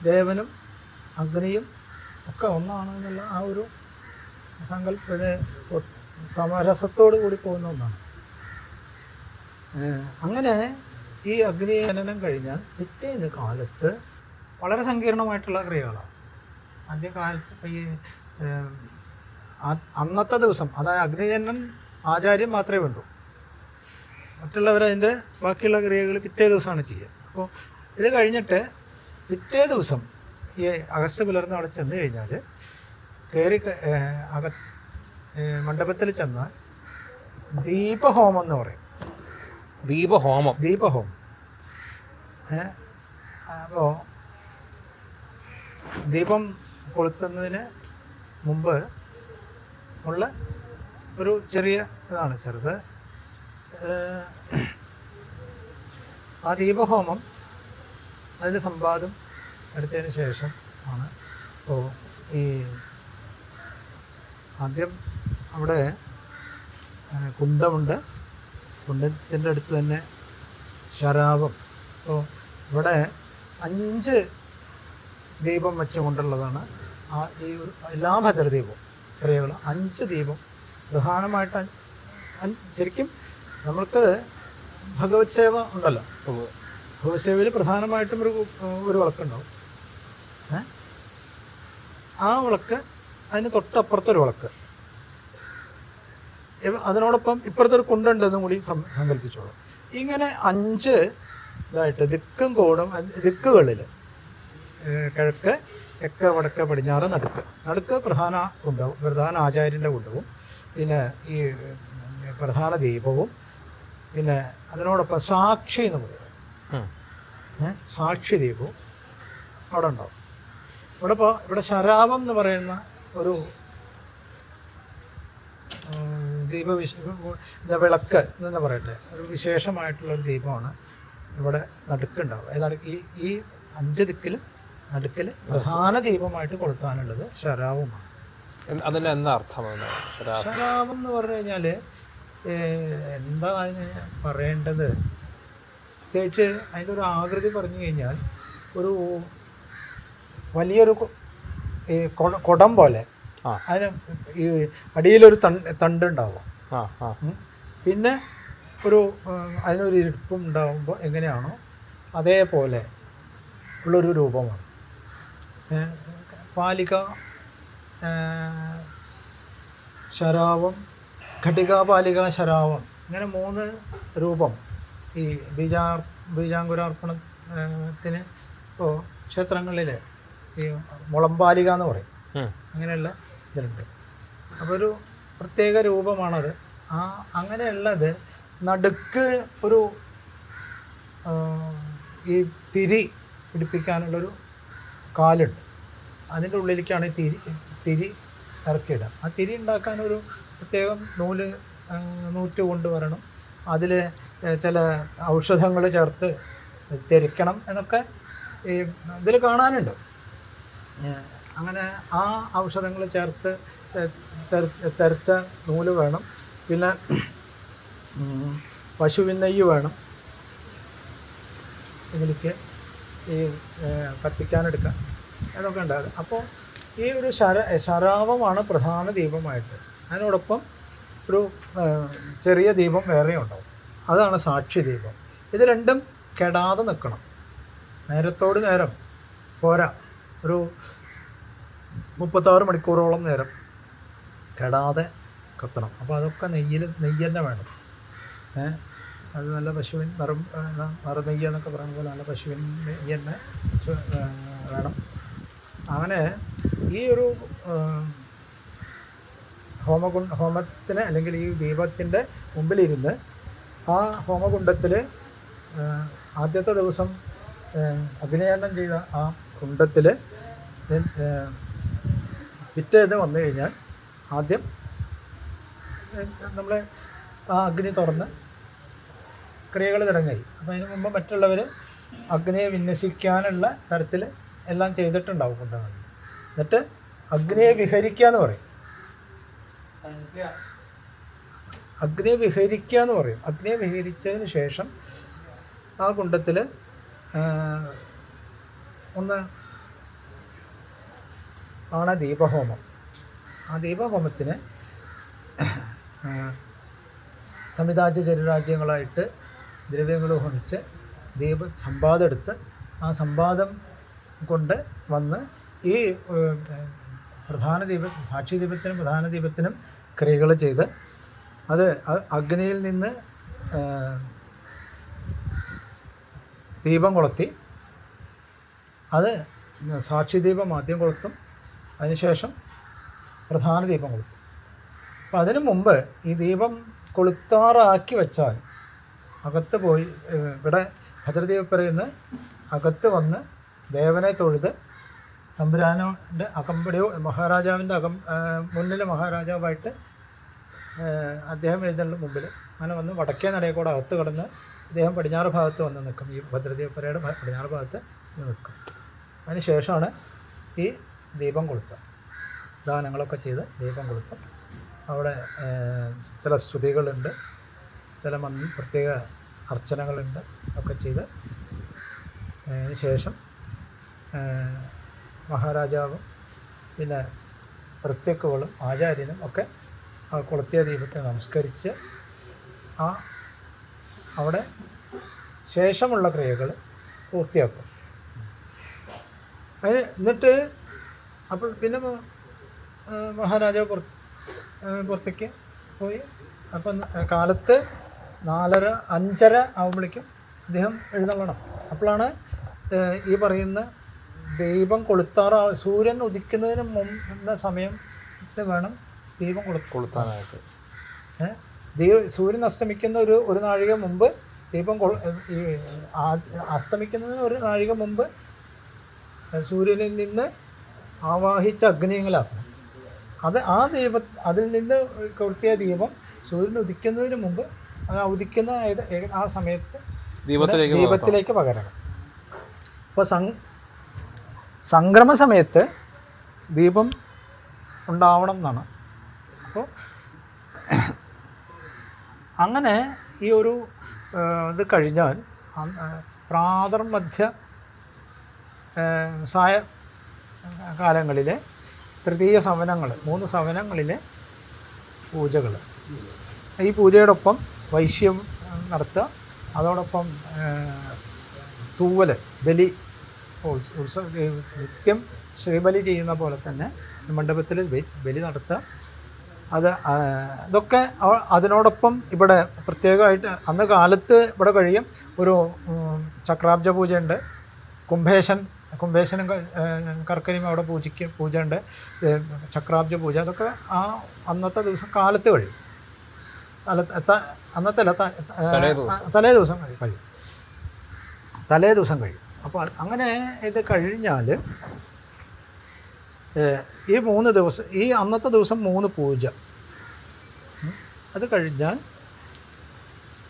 ദേവനും അഗ്നിയും ഒക്കെ ഒന്നാണെന്നുള്ള ആ ഒരു സമരസത്തോടു കൂടി പോകുന്ന ഒന്നാണ്. അങ്ങനെ ഈ അഗ്നിജനനം കഴിഞ്ഞാൽ പിറ്റേന്ന് കാലത്ത് വളരെ സങ്കീർണമായിട്ടുള്ള ക്രിയകളാണ്. ആദ്യകാലത്ത് ഇപ്പോൾ ഈ അന്നത്തെ ദിവസം, അതായത് അഗ്നിജനനം ആചാര്യം മാത്രമേ വേണ്ടൂ, മറ്റുള്ളവരതിൻ്റെ ബാക്കിയുള്ള ക്രിയകൾ പിറ്റേ ദിവസമാണ് ചെയ്യുക. അപ്പോൾ ഇത് കഴിഞ്ഞിട്ട് പിറ്റേ ദിവസം ഈ അഗസ്ത്യ പുലർന്ന് അവിടെ ചെന്ന് കഴിഞ്ഞാൽ കയറി മണ്ഡപത്തിൽ ചെന്നാൽ ദീപഹോമം എന്ന് പറയും. ദീപഹോമം. അപ്പോൾ ദീപം കൊളുത്തുന്നതിന് മുമ്പ് ഉള്ള ഒരു ചെറിയ ഇതാണ്, ചെറുത്. ആ ദീപഹോമം അതിൽ സംവാദം എടുത്തതിന് ശേഷം ആണ്. അപ്പോൾ ഈ ആദ്യം അവിടെ കുണ്ടമുണ്ട്, കുണ്ടത്തിൻ്റെ അടുത്ത് തന്നെ ശരാപം. അപ്പോൾ ഇവിടെ 5 ദീപം വെച്ചുകൊണ്ടുള്ളതാണ് ഈ എല്ലാ ഭദ്രദീപവും ക്രിയകളും. 5 ദീപം പ്രധാനമായിട്ട്. ശരിക്കും നമ്മൾക്ക് ഭഗവത് സേവ ഉണ്ടല്ലോ, ഭഗവത് സേവയിൽ പ്രധാനമായിട്ടും ഒരു വിളക്കുണ്ടാവും. ആ വിളക്ക്, അതിന് തൊട്ടപ്പുറത്തൊരു വിളക്ക്, അതിനോടൊപ്പം ഇപ്പുറത്തൊരു കുണ്ടുണ്ടെന്നും കൂടി സങ്കല്പിച്ചോളൂ. ഇങ്ങനെ 5 ഇതായിട്ട് ദിക്കുകളിൽ കിഴക്ക്, തെക്ക്, വടക്ക്, പടിഞ്ഞാറ്, നടുക്ക് പ്രധാന ആചാര്യൻ്റെ കുണ്ടവും, പിന്നെ ഈ പ്രധാന ദീപവും, പിന്നെ അതിനോടൊപ്പം സാക്ഷി എന്ന് പറയും, സാക്ഷി ദീപവും അവിടെ ഉണ്ടാവും. ഇവിടെ ശരാപം എന്ന് പറയുന്ന ഒരു വിളക്ക് എന്ന് പറയട്ടെ, ഒരു വിശേഷമായിട്ടുള്ളൊരു ദീപമാണ് ഇവിടെ നടുക്കുണ്ടാവുക. ഏതാണ് ഈ 5 ദിക്കിലും നടുക്കിൽ പ്രധാന ദീപമായിട്ട് കൊളുത്താനുള്ളത് ശരാവുമാണ്. അതിന് എന്താ അർത്ഥം? ശരാവം എന്ന് പറഞ്ഞു കഴിഞ്ഞാൽ എന്താ അതിന് പറയേണ്ടത്, പ്രത്യേകിച്ച് അതിൻ്റെ ഒരു ആകൃതി പറഞ്ഞു കഴിഞ്ഞാൽ ഒരു വലിയൊരു കുടം പോലെ, അതിന് ഈ അടിയിലൊരു തണ്ടുണ്ടാവും, പിന്നെ അതിനൊരു ഇരിപ്പും ഉണ്ടാകുമ്പോൾ എങ്ങനെയാണോ അതേപോലെ ഉള്ളൊരു രൂപമാണ്. പാലിക, ശരാവം, ഘടികാപാലിക, ശരാവം, ഇങ്ങനെ 3 രൂപം ഈ ബീജാങ്കുരാർപ്പണത്തിന് ഇപ്പോൾ ക്ഷേത്രങ്ങളിൽ ഈ മുളമ്പാലിക എന്ന് പറയും, അങ്ങനെയുള്ള ഇതിലുണ്ട്. അപ്പോൾ ഒരു പ്രത്യേക രൂപമാണത്. അങ്ങനെയുള്ളത് നടുക്ക് ഒരു ഈ തിരി പിടിപ്പിക്കാനുള്ളൊരു കാലുണ്ട്. അതിൻ്റെ ഉള്ളിലേക്കാണ് തിരി ഇറക്കിയിടുക. ആ തിരി ഉണ്ടാക്കാനൊരു പ്രത്യേകം നൂറ്റ് കൊണ്ടുവരണം. അതിൽ ചില ഔഷധങ്ങൾ ചേർത്ത് തിരിക്കണം എന്നൊക്കെ ഈ ഇതിൽ കാണാനുണ്ട്. അങ്ങനെ ആ ഔഷധങ്ങൾ ചേർത്ത് തരച്ച നൂല് വേണം. പിന്നെ പശുവിൻ നെയ്യ് വേണം ഇതിലേക്ക് ഈ കത്തിക്കാനെടുക്കാൻ, അതൊക്കെ ഉണ്ടാകും. അപ്പോൾ ഈ ഒരു ശരാവമാണ് പ്രധാന ദീപമായിട്ട്. അതിനോടൊപ്പം ഒരു ചെറിയ ദീപം വേറെ ഉണ്ടാവും, അതാണ് സാക്ഷി ദീപം. ഇത് രണ്ടും കെടാതെ നിൽക്കണം. നേരത്തോട് നേരം പോരാ, ഒരു 36 മണിക്കൂറോളം നേരം കെടാതെ കത്തണം. അപ്പോൾ അതൊക്കെ നെയ്യ് തന്നെ വേണം. അത് നല്ല പശുവിൻ നെയ്യ് എന്നൊക്കെ പറയുന്ന പോലെ നല്ല പശുവിൻ നെയ്യ് തന്നെ വേണം. അങ്ങനെ ഈ ഒരു ഹോമത്തിന് അല്ലെങ്കിൽ ഈ ദീപത്തിൻ്റെ മുമ്പിലിരുന്ന് ആ ഹോമകുണ്ടത്തിൽ ആദ്യത്തെ ദിവസം അഭിനയനം ചെയ്ത ആ കുണ്ടത്തിൽ പിറ്റേന്ന് വന്നു കഴിഞ്ഞാൽ ആദ്യം നമ്മൾ ആ അഗ്നി തുറന്ന് ക്രിയകൾ തുടങ്ങി. അപ്പോൾ അതിന് മുമ്പ് മറ്റുള്ളവർ അഗ്നിയെ വിന്യസിക്കാനുള്ള തരത്തിൽ എല്ലാം ചെയ്തിട്ടുണ്ടാവും കൊണ്ടാണ്. എന്നിട്ട് അഗ്നിയെ വിഹരിക്കുക എന്ന് പറയും. അഗ്നിയെ വിഹരിച്ചതിന് ശേഷം ആ കുണ്ടത്തിൽ ആണ് ദീപഹോമം. ആ ദീപഹോമത്തിന് സമിതാജ്യ ചരുരാജ്യങ്ങളായിട്ട് ദ്രവ്യങ്ങൾ ഹോമിച്ച് സമ്പാദം എടുത്ത് ആ സമ്പാദം കൊണ്ട് വന്ന് ഈ പ്രധാന സാക്ഷി ദീപത്തിനും പ്രധാന ദീപത്തിനും ക്രിയകൾ ചെയ്ത് അത് അഗ്നിയിൽ നിന്ന് ദീപം കൊളുത്തി, അത് സാക്ഷി ദീപം ആദ്യം കൊളുത്തും, അതിനുശേഷം പ്രധാന ദീപം കൊളുത്തും. അപ്പം അതിനു മുമ്പ് ഈ ദീപം കൊളുത്താറാക്കി വെച്ചാൽ അകത്ത് പോയി ഇവിടെ ഭദ്രദീപപ്പുരയിൽ അകത്ത് വന്ന് ദേവനെ തൊഴുത് തമ്പുരാനോൻ്റെ അകമ്പടിയോ മഹാരാജാവിൻ്റെ മുന്നിൽ മഹാരാജാവായിട്ട് അദ്ദേഹം എഴുന്നള്ളും മുമ്പിൽ അങ്ങനെ വന്ന് വടക്കേ നടയിൽ കൂടെ അകത്ത് കടന്ന് അദ്ദേഹം പടിഞ്ഞാറ് ഭാഗത്ത് വന്ന് നിൽക്കും. ഈ ഭദ്രദീപപ്പുരയുടെ പടിഞ്ഞാറ് ഭാഗത്ത് നിൽക്കും. അതിന് ശേഷമാണ് ഈ ദീപം കൊളുത്തുക. ദാനങ്ങളൊക്കെ ചെയ്ത് ദീപം കൊളുത്തും. അവിടെ ചില സ്തുതികളുണ്ട്, ചില പ്രത്യേക അർച്ചനകളുണ്ട്, ഒക്കെ ചെയ്ത് അതിന് ശേഷം മഹാരാജാവും പിന്നെ ഋത്വിക്കുകളും ആചാര്യനും ഒക്കെ ആ കൊളുത്തിയ ദീപത്തെ നമസ്കരിച്ച് അവിടെ ശേഷമുള്ള ക്രിയകൾ പൂർത്തിയാക്കും. എന്നിട്ട് അപ്പോൾ പിന്നെ മഹാരാജാവ് പുറത്തേക്ക് പോയി. അപ്പം കാലത്ത് 4:30 5:30 ആകുമ്പോഴേക്കും അദ്ദേഹം എഴുന്നള്ളണം. അപ്പോഴാണ് ഈ പറയുന്ന ദീപം സൂര്യൻ ഉദിക്കുന്നതിന് മുമ്പ് സമയം വേണം ദീപം കൊളുത്താനായിട്ട്. സൂര്യൻ അസ്തമിക്കുന്ന ഒരു നാഴിക മുമ്പ് ദീപം ഈ അസ്തമിക്കുന്നതിന് ഒരു നാഴിക മുമ്പ് സൂര്യനിൽ നിന്ന് ആവാഹിച്ച അഗ്നികളാക്കണം. അതിൽ നിന്ന് കൊളുത്തിയ ദീപം സൂര്യൻ ഉദിക്കുന്നതിന് മുമ്പ് ഉദിക്കുന്ന ആ സമയത്ത് ദീപത്തിലേക്ക് പകരണം. അപ്പോൾ സംക്രമ സമയത്ത് ദീപം ഉണ്ടാവണം എന്നാണ്. അപ്പോൾ അങ്ങനെ ഈ ഒരു ഇത് കഴിഞ്ഞാൽ പ്രാതർമധ്യ സായ കാലങ്ങളിലെ തൃതീയ സവനങ്ങൾ 3 സവനങ്ങളിലെ പൂജകൾ, ഈ പൂജയോടൊപ്പം വൈശ്യം നടത്തുക, അതോടൊപ്പം തൂവൽ ബലി നിത്യം ശ്രീബലി ചെയ്യുന്ന പോലെ തന്നെ മണ്ഡപത്തിൽ ബലി നടത്തുക. ഇതൊക്കെ അതിനോടൊപ്പം ഇവിടെ പ്രത്യേകമായിട്ട് അന്ന് കാലത്ത് ഇവിടെ കഴിയും ഒരു ചക്രാബ്ജ പൂജയുണ്ട്, കുംഭേശനും കർക്കരിയും അവിടെ പൂജയുണ്ട്, ചക്രാബ്ജ പൂജ. അതൊക്കെ അന്നത്തെ ദിവസം കാലത്ത് കഴിയും. തലേ ദിവസം കഴിയും. അപ്പോൾ അങ്ങനെ ഇത് കഴിഞ്ഞാൽ ഈ 3 ദിവസം ഈ അന്നത്തെ ദിവസം 3 പൂജ, അത് കഴിഞ്ഞാൽ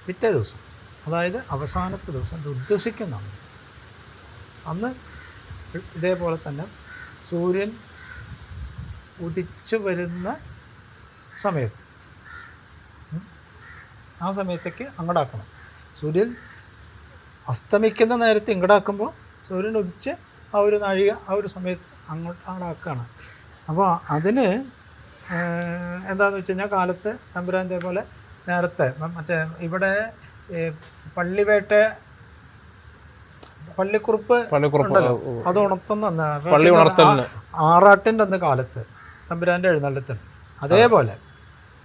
പിറ്റേ ദിവസം, അതായത് അവസാനത്തെ ദിവസം ഉദ്ദേശിക്കുന്നതാണ്. അന്ന് ഇതേപോലെ തന്നെ സൂര്യൻ ഉദിച്ചു വരുന്ന സമയത്ത് ആ സമയത്തേക്ക് അങ്ങോട്ടാക്കണം. സൂര്യൻ അസ്തമിക്കുന്ന നേരത്തെ ഇങ്ങോട്ടാക്കുമ്പോൾ സൂര്യൻ ഉദിച്ച് ആ ഒരു നാഴിക ആ ഒരു സമയത്ത് അങ്ങോട്ടാക്കുകയാണ്. അപ്പോൾ അതിന് എന്താണെന്ന് വെച്ച് കഴിഞ്ഞാൽ കാലത്ത് തമ്പുരാൻ ഇതേപോലെ നേരത്തെ മറ്റേ ഇവിടെ പള്ളിക്കുറുപ്പ് ഉണ്ടല്ലോ, അത് ഉണർത്തുന്ന ആറാട്ടിൻ്റെ അന്ന് കാലത്ത് തമ്പുരാൻ്റെ എഴുന്നള്ളത്തുണ്ട്. അതേപോലെ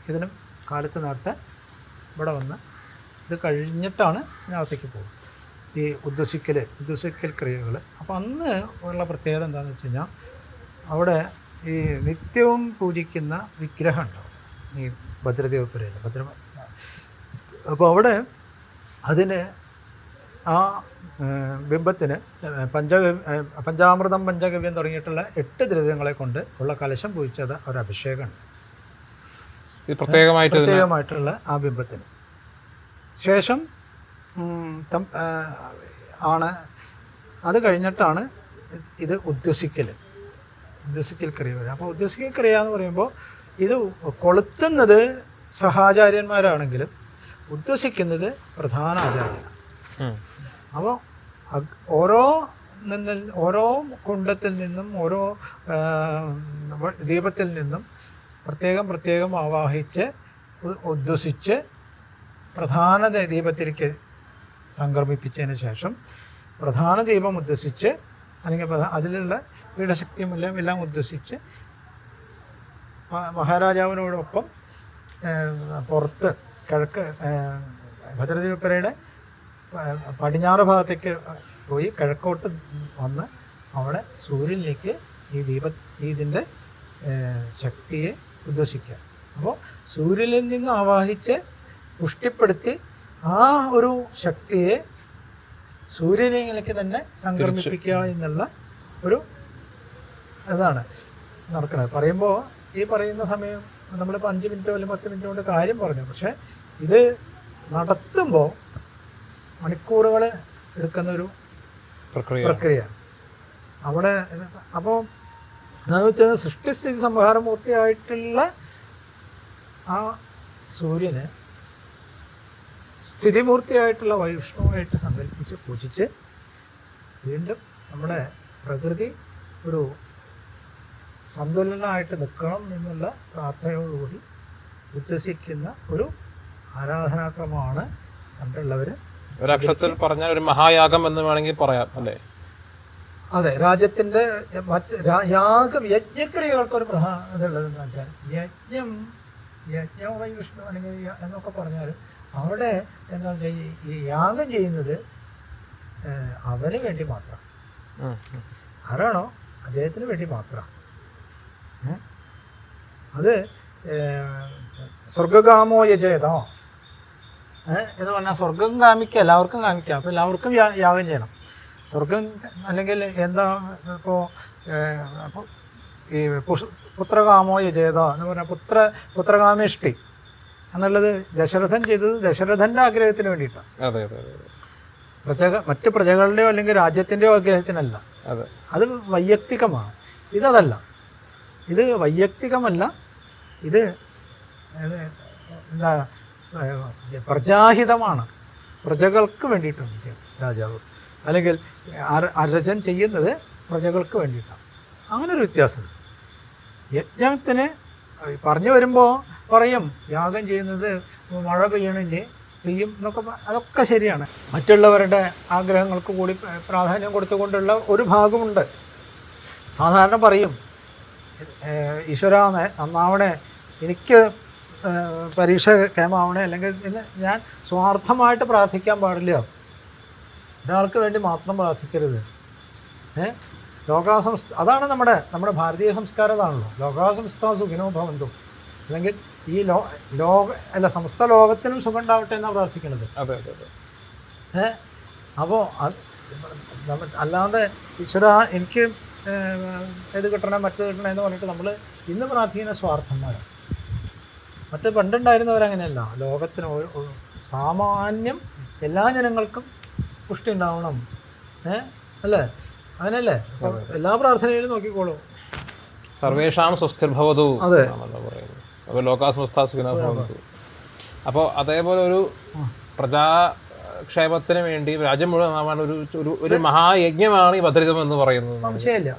ഇതിനും കാലത്ത് നേരത്തെ ഇവിടെ വന്ന് ഇത് കഴിഞ്ഞിട്ടാണ് ഇതിനകത്തേക്ക് പോകും ഈ ഉദ്ദേശിക്കൽ ക്രിയകൾ. അപ്പോൾ അന്ന് ഉള്ള പ്രത്യേകത എന്താണെന്ന് വെച്ച് കഴിഞ്ഞാൽ അവിടെ ഈ നിത്യവും പൂജിക്കുന്ന വിഗ്രഹം ഉണ്ടാവും ഈ ഭദ്രദീപപ്പുരയിൽ അപ്പോൾ അവിടെ അതിന് ആ ബിംബത്തിന് പഞ്ചാമൃതം പഞ്ചഗവ്യം തുടങ്ങിയിട്ടുള്ള 8 ദ്രവ്യങ്ങളെ കൊണ്ട് ഉള്ള കലശം പൂജിച്ചത് ഒരു അഭിഷേകമുണ്ട് പ്രത്യേകമായിട്ടുള്ള ആ ബിംബത്തിന്. ശേഷം ആണ് അത് കഴിഞ്ഞിട്ടാണ് ഇത് ഉദ്ദേശിക്കൽ ക്രിയ വരിക. അപ്പോൾ ഉദ്ദേശിക്കൽ ക്രിയ എന്ന് പറയുമ്പോൾ ഇത് കൊളുത്തുന്നത് സഹാചാര്യന്മാരാണെങ്കിലും ഉദ്ദേശിക്കുന്നത് പ്രധാന ആചാര്യനാണ്. അപ്പോൾ ഓരോ കുണ്ടത്തിൽ നിന്നും ഓരോ ദീപത്തിൽ നിന്നും പ്രത്യേകം ആവാഹിച്ച് ഉദ്ദേശിച്ച് പ്രധാന ദീപത്തിലേക്ക് സംക്രമിപ്പിച്ചതിന് ശേഷം പ്രധാന ദീപം ഉദ്ദേശിച്ച് അല്ലെങ്കിൽ അതിലുള്ള പീഠശക്തിയും എല്ലാം ഉദ്ദേശിച്ച് മഹാരാജാവിനോടൊപ്പം പുറത്ത് കിഴക്ക് ഭദ്രദീപപ്പുരയുടെ പടിഞ്ഞാറ് ഭാഗത്തേക്ക് പോയി കിഴക്കോട്ട് വന്ന് അവിടെ സൂര്യനിലേക്ക് ഇതിൻ്റെ ശക്തിയെ ഉദ്ദേശിക്കുക. അപ്പോൾ സൂര്യനിൽ നിന്ന് ആവാഹിച്ച് പുഷ്ടിപ്പെടുത്തി ആ ഒരു ശക്തിയെ സൂര്യനിലേക്ക് തന്നെ സംക്രമിപ്പിക്കുക എന്നുള്ള ഒരു ഇതാണ് നടക്കുന്നത്. പറയുമ്പോൾ ഈ പറയുന്ന സമയം നമ്മളിപ്പോൾ 5 മിനിറ്റോ അല്ലെങ്കിൽ 10 മിനിറ്റോ കൊണ്ട് കാര്യം പറഞ്ഞു. പക്ഷേ ഇത് നടത്തുമ്പോൾ മണിക്കൂറുകൾ എടുക്കുന്ന ഒരു പ്രക്രിയ അവിടെ. അപ്പോൾ എന്താണെന്ന് വെച്ചാൽ സൃഷ്ടിസ്ഥിതി സംഹാരമൂർത്തിയായിട്ടുള്ള ആ സൂര്യന് സ്ഥിതിമൂർത്തിയായിട്ടുള്ള വൈഷ്ണവുമായിട്ട് സങ്കല്പിച്ച് പൂജിച്ച് വീണ്ടും നമ്മുടെ പ്രകൃതി ഒരു സന്തുലനമായിട്ട് നിൽക്കണം എന്നുള്ള പ്രാർത്ഥനയോടുകൂടി ഉദ്ദേശിക്കുന്ന ഒരു ആരാധനാക്രമമാണ് പണ്ടുള്ളവർ. ഒരക്ഷരത്തിൽ പറഞ്ഞാൽ ഒരു മഹായാഗം എന്ന് വേണമെങ്കിൽ പറയാം അല്ലേ? അതെ. രാജ്യത്തിൻ്റെ മറ്റ് യാഗം യജ്ഞക്രിയകൾക്കൊരു ഇതുള്ളതെന്ന് വെച്ചാൽ യജ്ഞം വിഷ്ണു അല്ലെങ്കിൽ എന്നൊക്കെ പറഞ്ഞാൽ അവിടെ എന്താ വെച്ചാൽ ഈ യാഗം ചെയ്യുന്നത് അവന് വേണ്ടി മാത്രം. ആരാണോ അദ്ദേഹത്തിന് വേണ്ടി മാത്രം. അത് സ്വർഗകാമോ യജേതോ എന്ന് പറഞ്ഞാൽ സ്വർഗം കാമിക്കുക, എല്ലാവർക്കും കാമിക്കുക. അപ്പോൾ എല്ലാവർക്കും യാഗം ചെയ്യണം. സ്വർഗം അല്ലെങ്കിൽ എന്താ ഇപ്പോൾ ഈ പുത്രകാമോ യജേതോ എന്ന് പറഞ്ഞാൽ പുത്രകാമേഷ്ടി എന്നുള്ളത് ദശരഥൻ ചെയ്തത് ദശരഥൻ്റെ ആഗ്രഹത്തിന് വേണ്ടിയിട്ടാണ്. മറ്റ് പ്രജകളുടെയോ അല്ലെങ്കിൽ രാജ്യത്തിൻ്റെയോ ആഗ്രഹത്തിനല്ല. അത് വൈയക്തികമാണ്. ഇതല്ല, ഇത് വൈയക്തികമല്ല. ഇത് എന്താ പ്രജാഹിതമാണ്. പ്രജകൾക്ക് വേണ്ടിയിട്ടാണ് രാജാവ് അല്ലെങ്കിൽ അരജൻ ചെയ്യുന്നത് പ്രജകൾക്ക് വേണ്ടിയിട്ടാണ്. അങ്ങനെ ഒരു വ്യത്യാസമുണ്ട്. യജ്ഞത്തിന് പറഞ്ഞു വരുമ്പോൾ പറയും യാഗം ചെയ്യുന്നത് മഴ പെയ്യും എന്നൊക്കെ, അതൊക്കെ ശരിയാണ്. മറ്റുള്ളവരുടെ ആഗ്രഹങ്ങൾക്ക് കൂടി പ്രാധാന്യം കൊടുത്തുകൊണ്ടുള്ള ഒരു ഭാഗമുണ്ട്. സാധാരണ പറയും ഈശ്വര നന്നാവണേ, എനിക്ക് പരീക്ഷ കേമാവണേ, അല്ലെങ്കിൽ ഞാൻ സ്വാർത്ഥമായിട്ട് പ്രാർത്ഥിക്കാൻ പാടില്ല, ഒരാൾക്ക് വേണ്ടി മാത്രം പ്രാർത്ഥിക്കരുത്. അതാണ് നമ്മുടെ ഭാരതീയ സംസ്കാരം. അതാണല്ലോ ലോകാസംസ്ഥ സുഖിനോ ഭവന്തു, അല്ലെങ്കിൽ ഈ സമസ്ത ലോകത്തിനും സുഖം ഉണ്ടാവട്ടെ എന്നാണ് പ്രാർത്ഥിക്കുന്നത്. അപ്പോൾ അല്ലാതെ ഈശ്വര എനിക്ക് ഇത് കിട്ടണം മറ്റത് കിട്ടണം എന്ന് പറഞ്ഞിട്ട് നമ്മൾ ഇന്ന് പ്രാർത്ഥിക്കുന്ന സ്വാർത്ഥന്മാരാണ്. മറ്റ് പണ്ടുണ്ടായിരുന്നവരങ്ങനെയല്ല. ലോകത്തിന് സാമാന്യം എല്ലാ ജനങ്ങൾക്കും പുഷ്ടി ഉണ്ടാവണം. അല്ലേ? അങ്ങനെയല്ലേ? എല്ലാ പ്രാർത്ഥനയിലും നോക്കിക്കോളൂ. സർവേഷാം സ്വസ്ഥിർഭവതു. അതെ. അപ്പോൾ ലോകാസമസ്ത സുഖിനോ ഭവന്തു. അപ്പോൾ അതേപോലെ ഒരു പ്രജാക്ഷേമത്തിന് വേണ്ടി രാജ്യം മുഴുവൻ ഒരു മഹായജ്ഞമാണ് ഈ ഭദ്രദീപം എന്ന് പറയുന്നത്. സംശയമില്ല.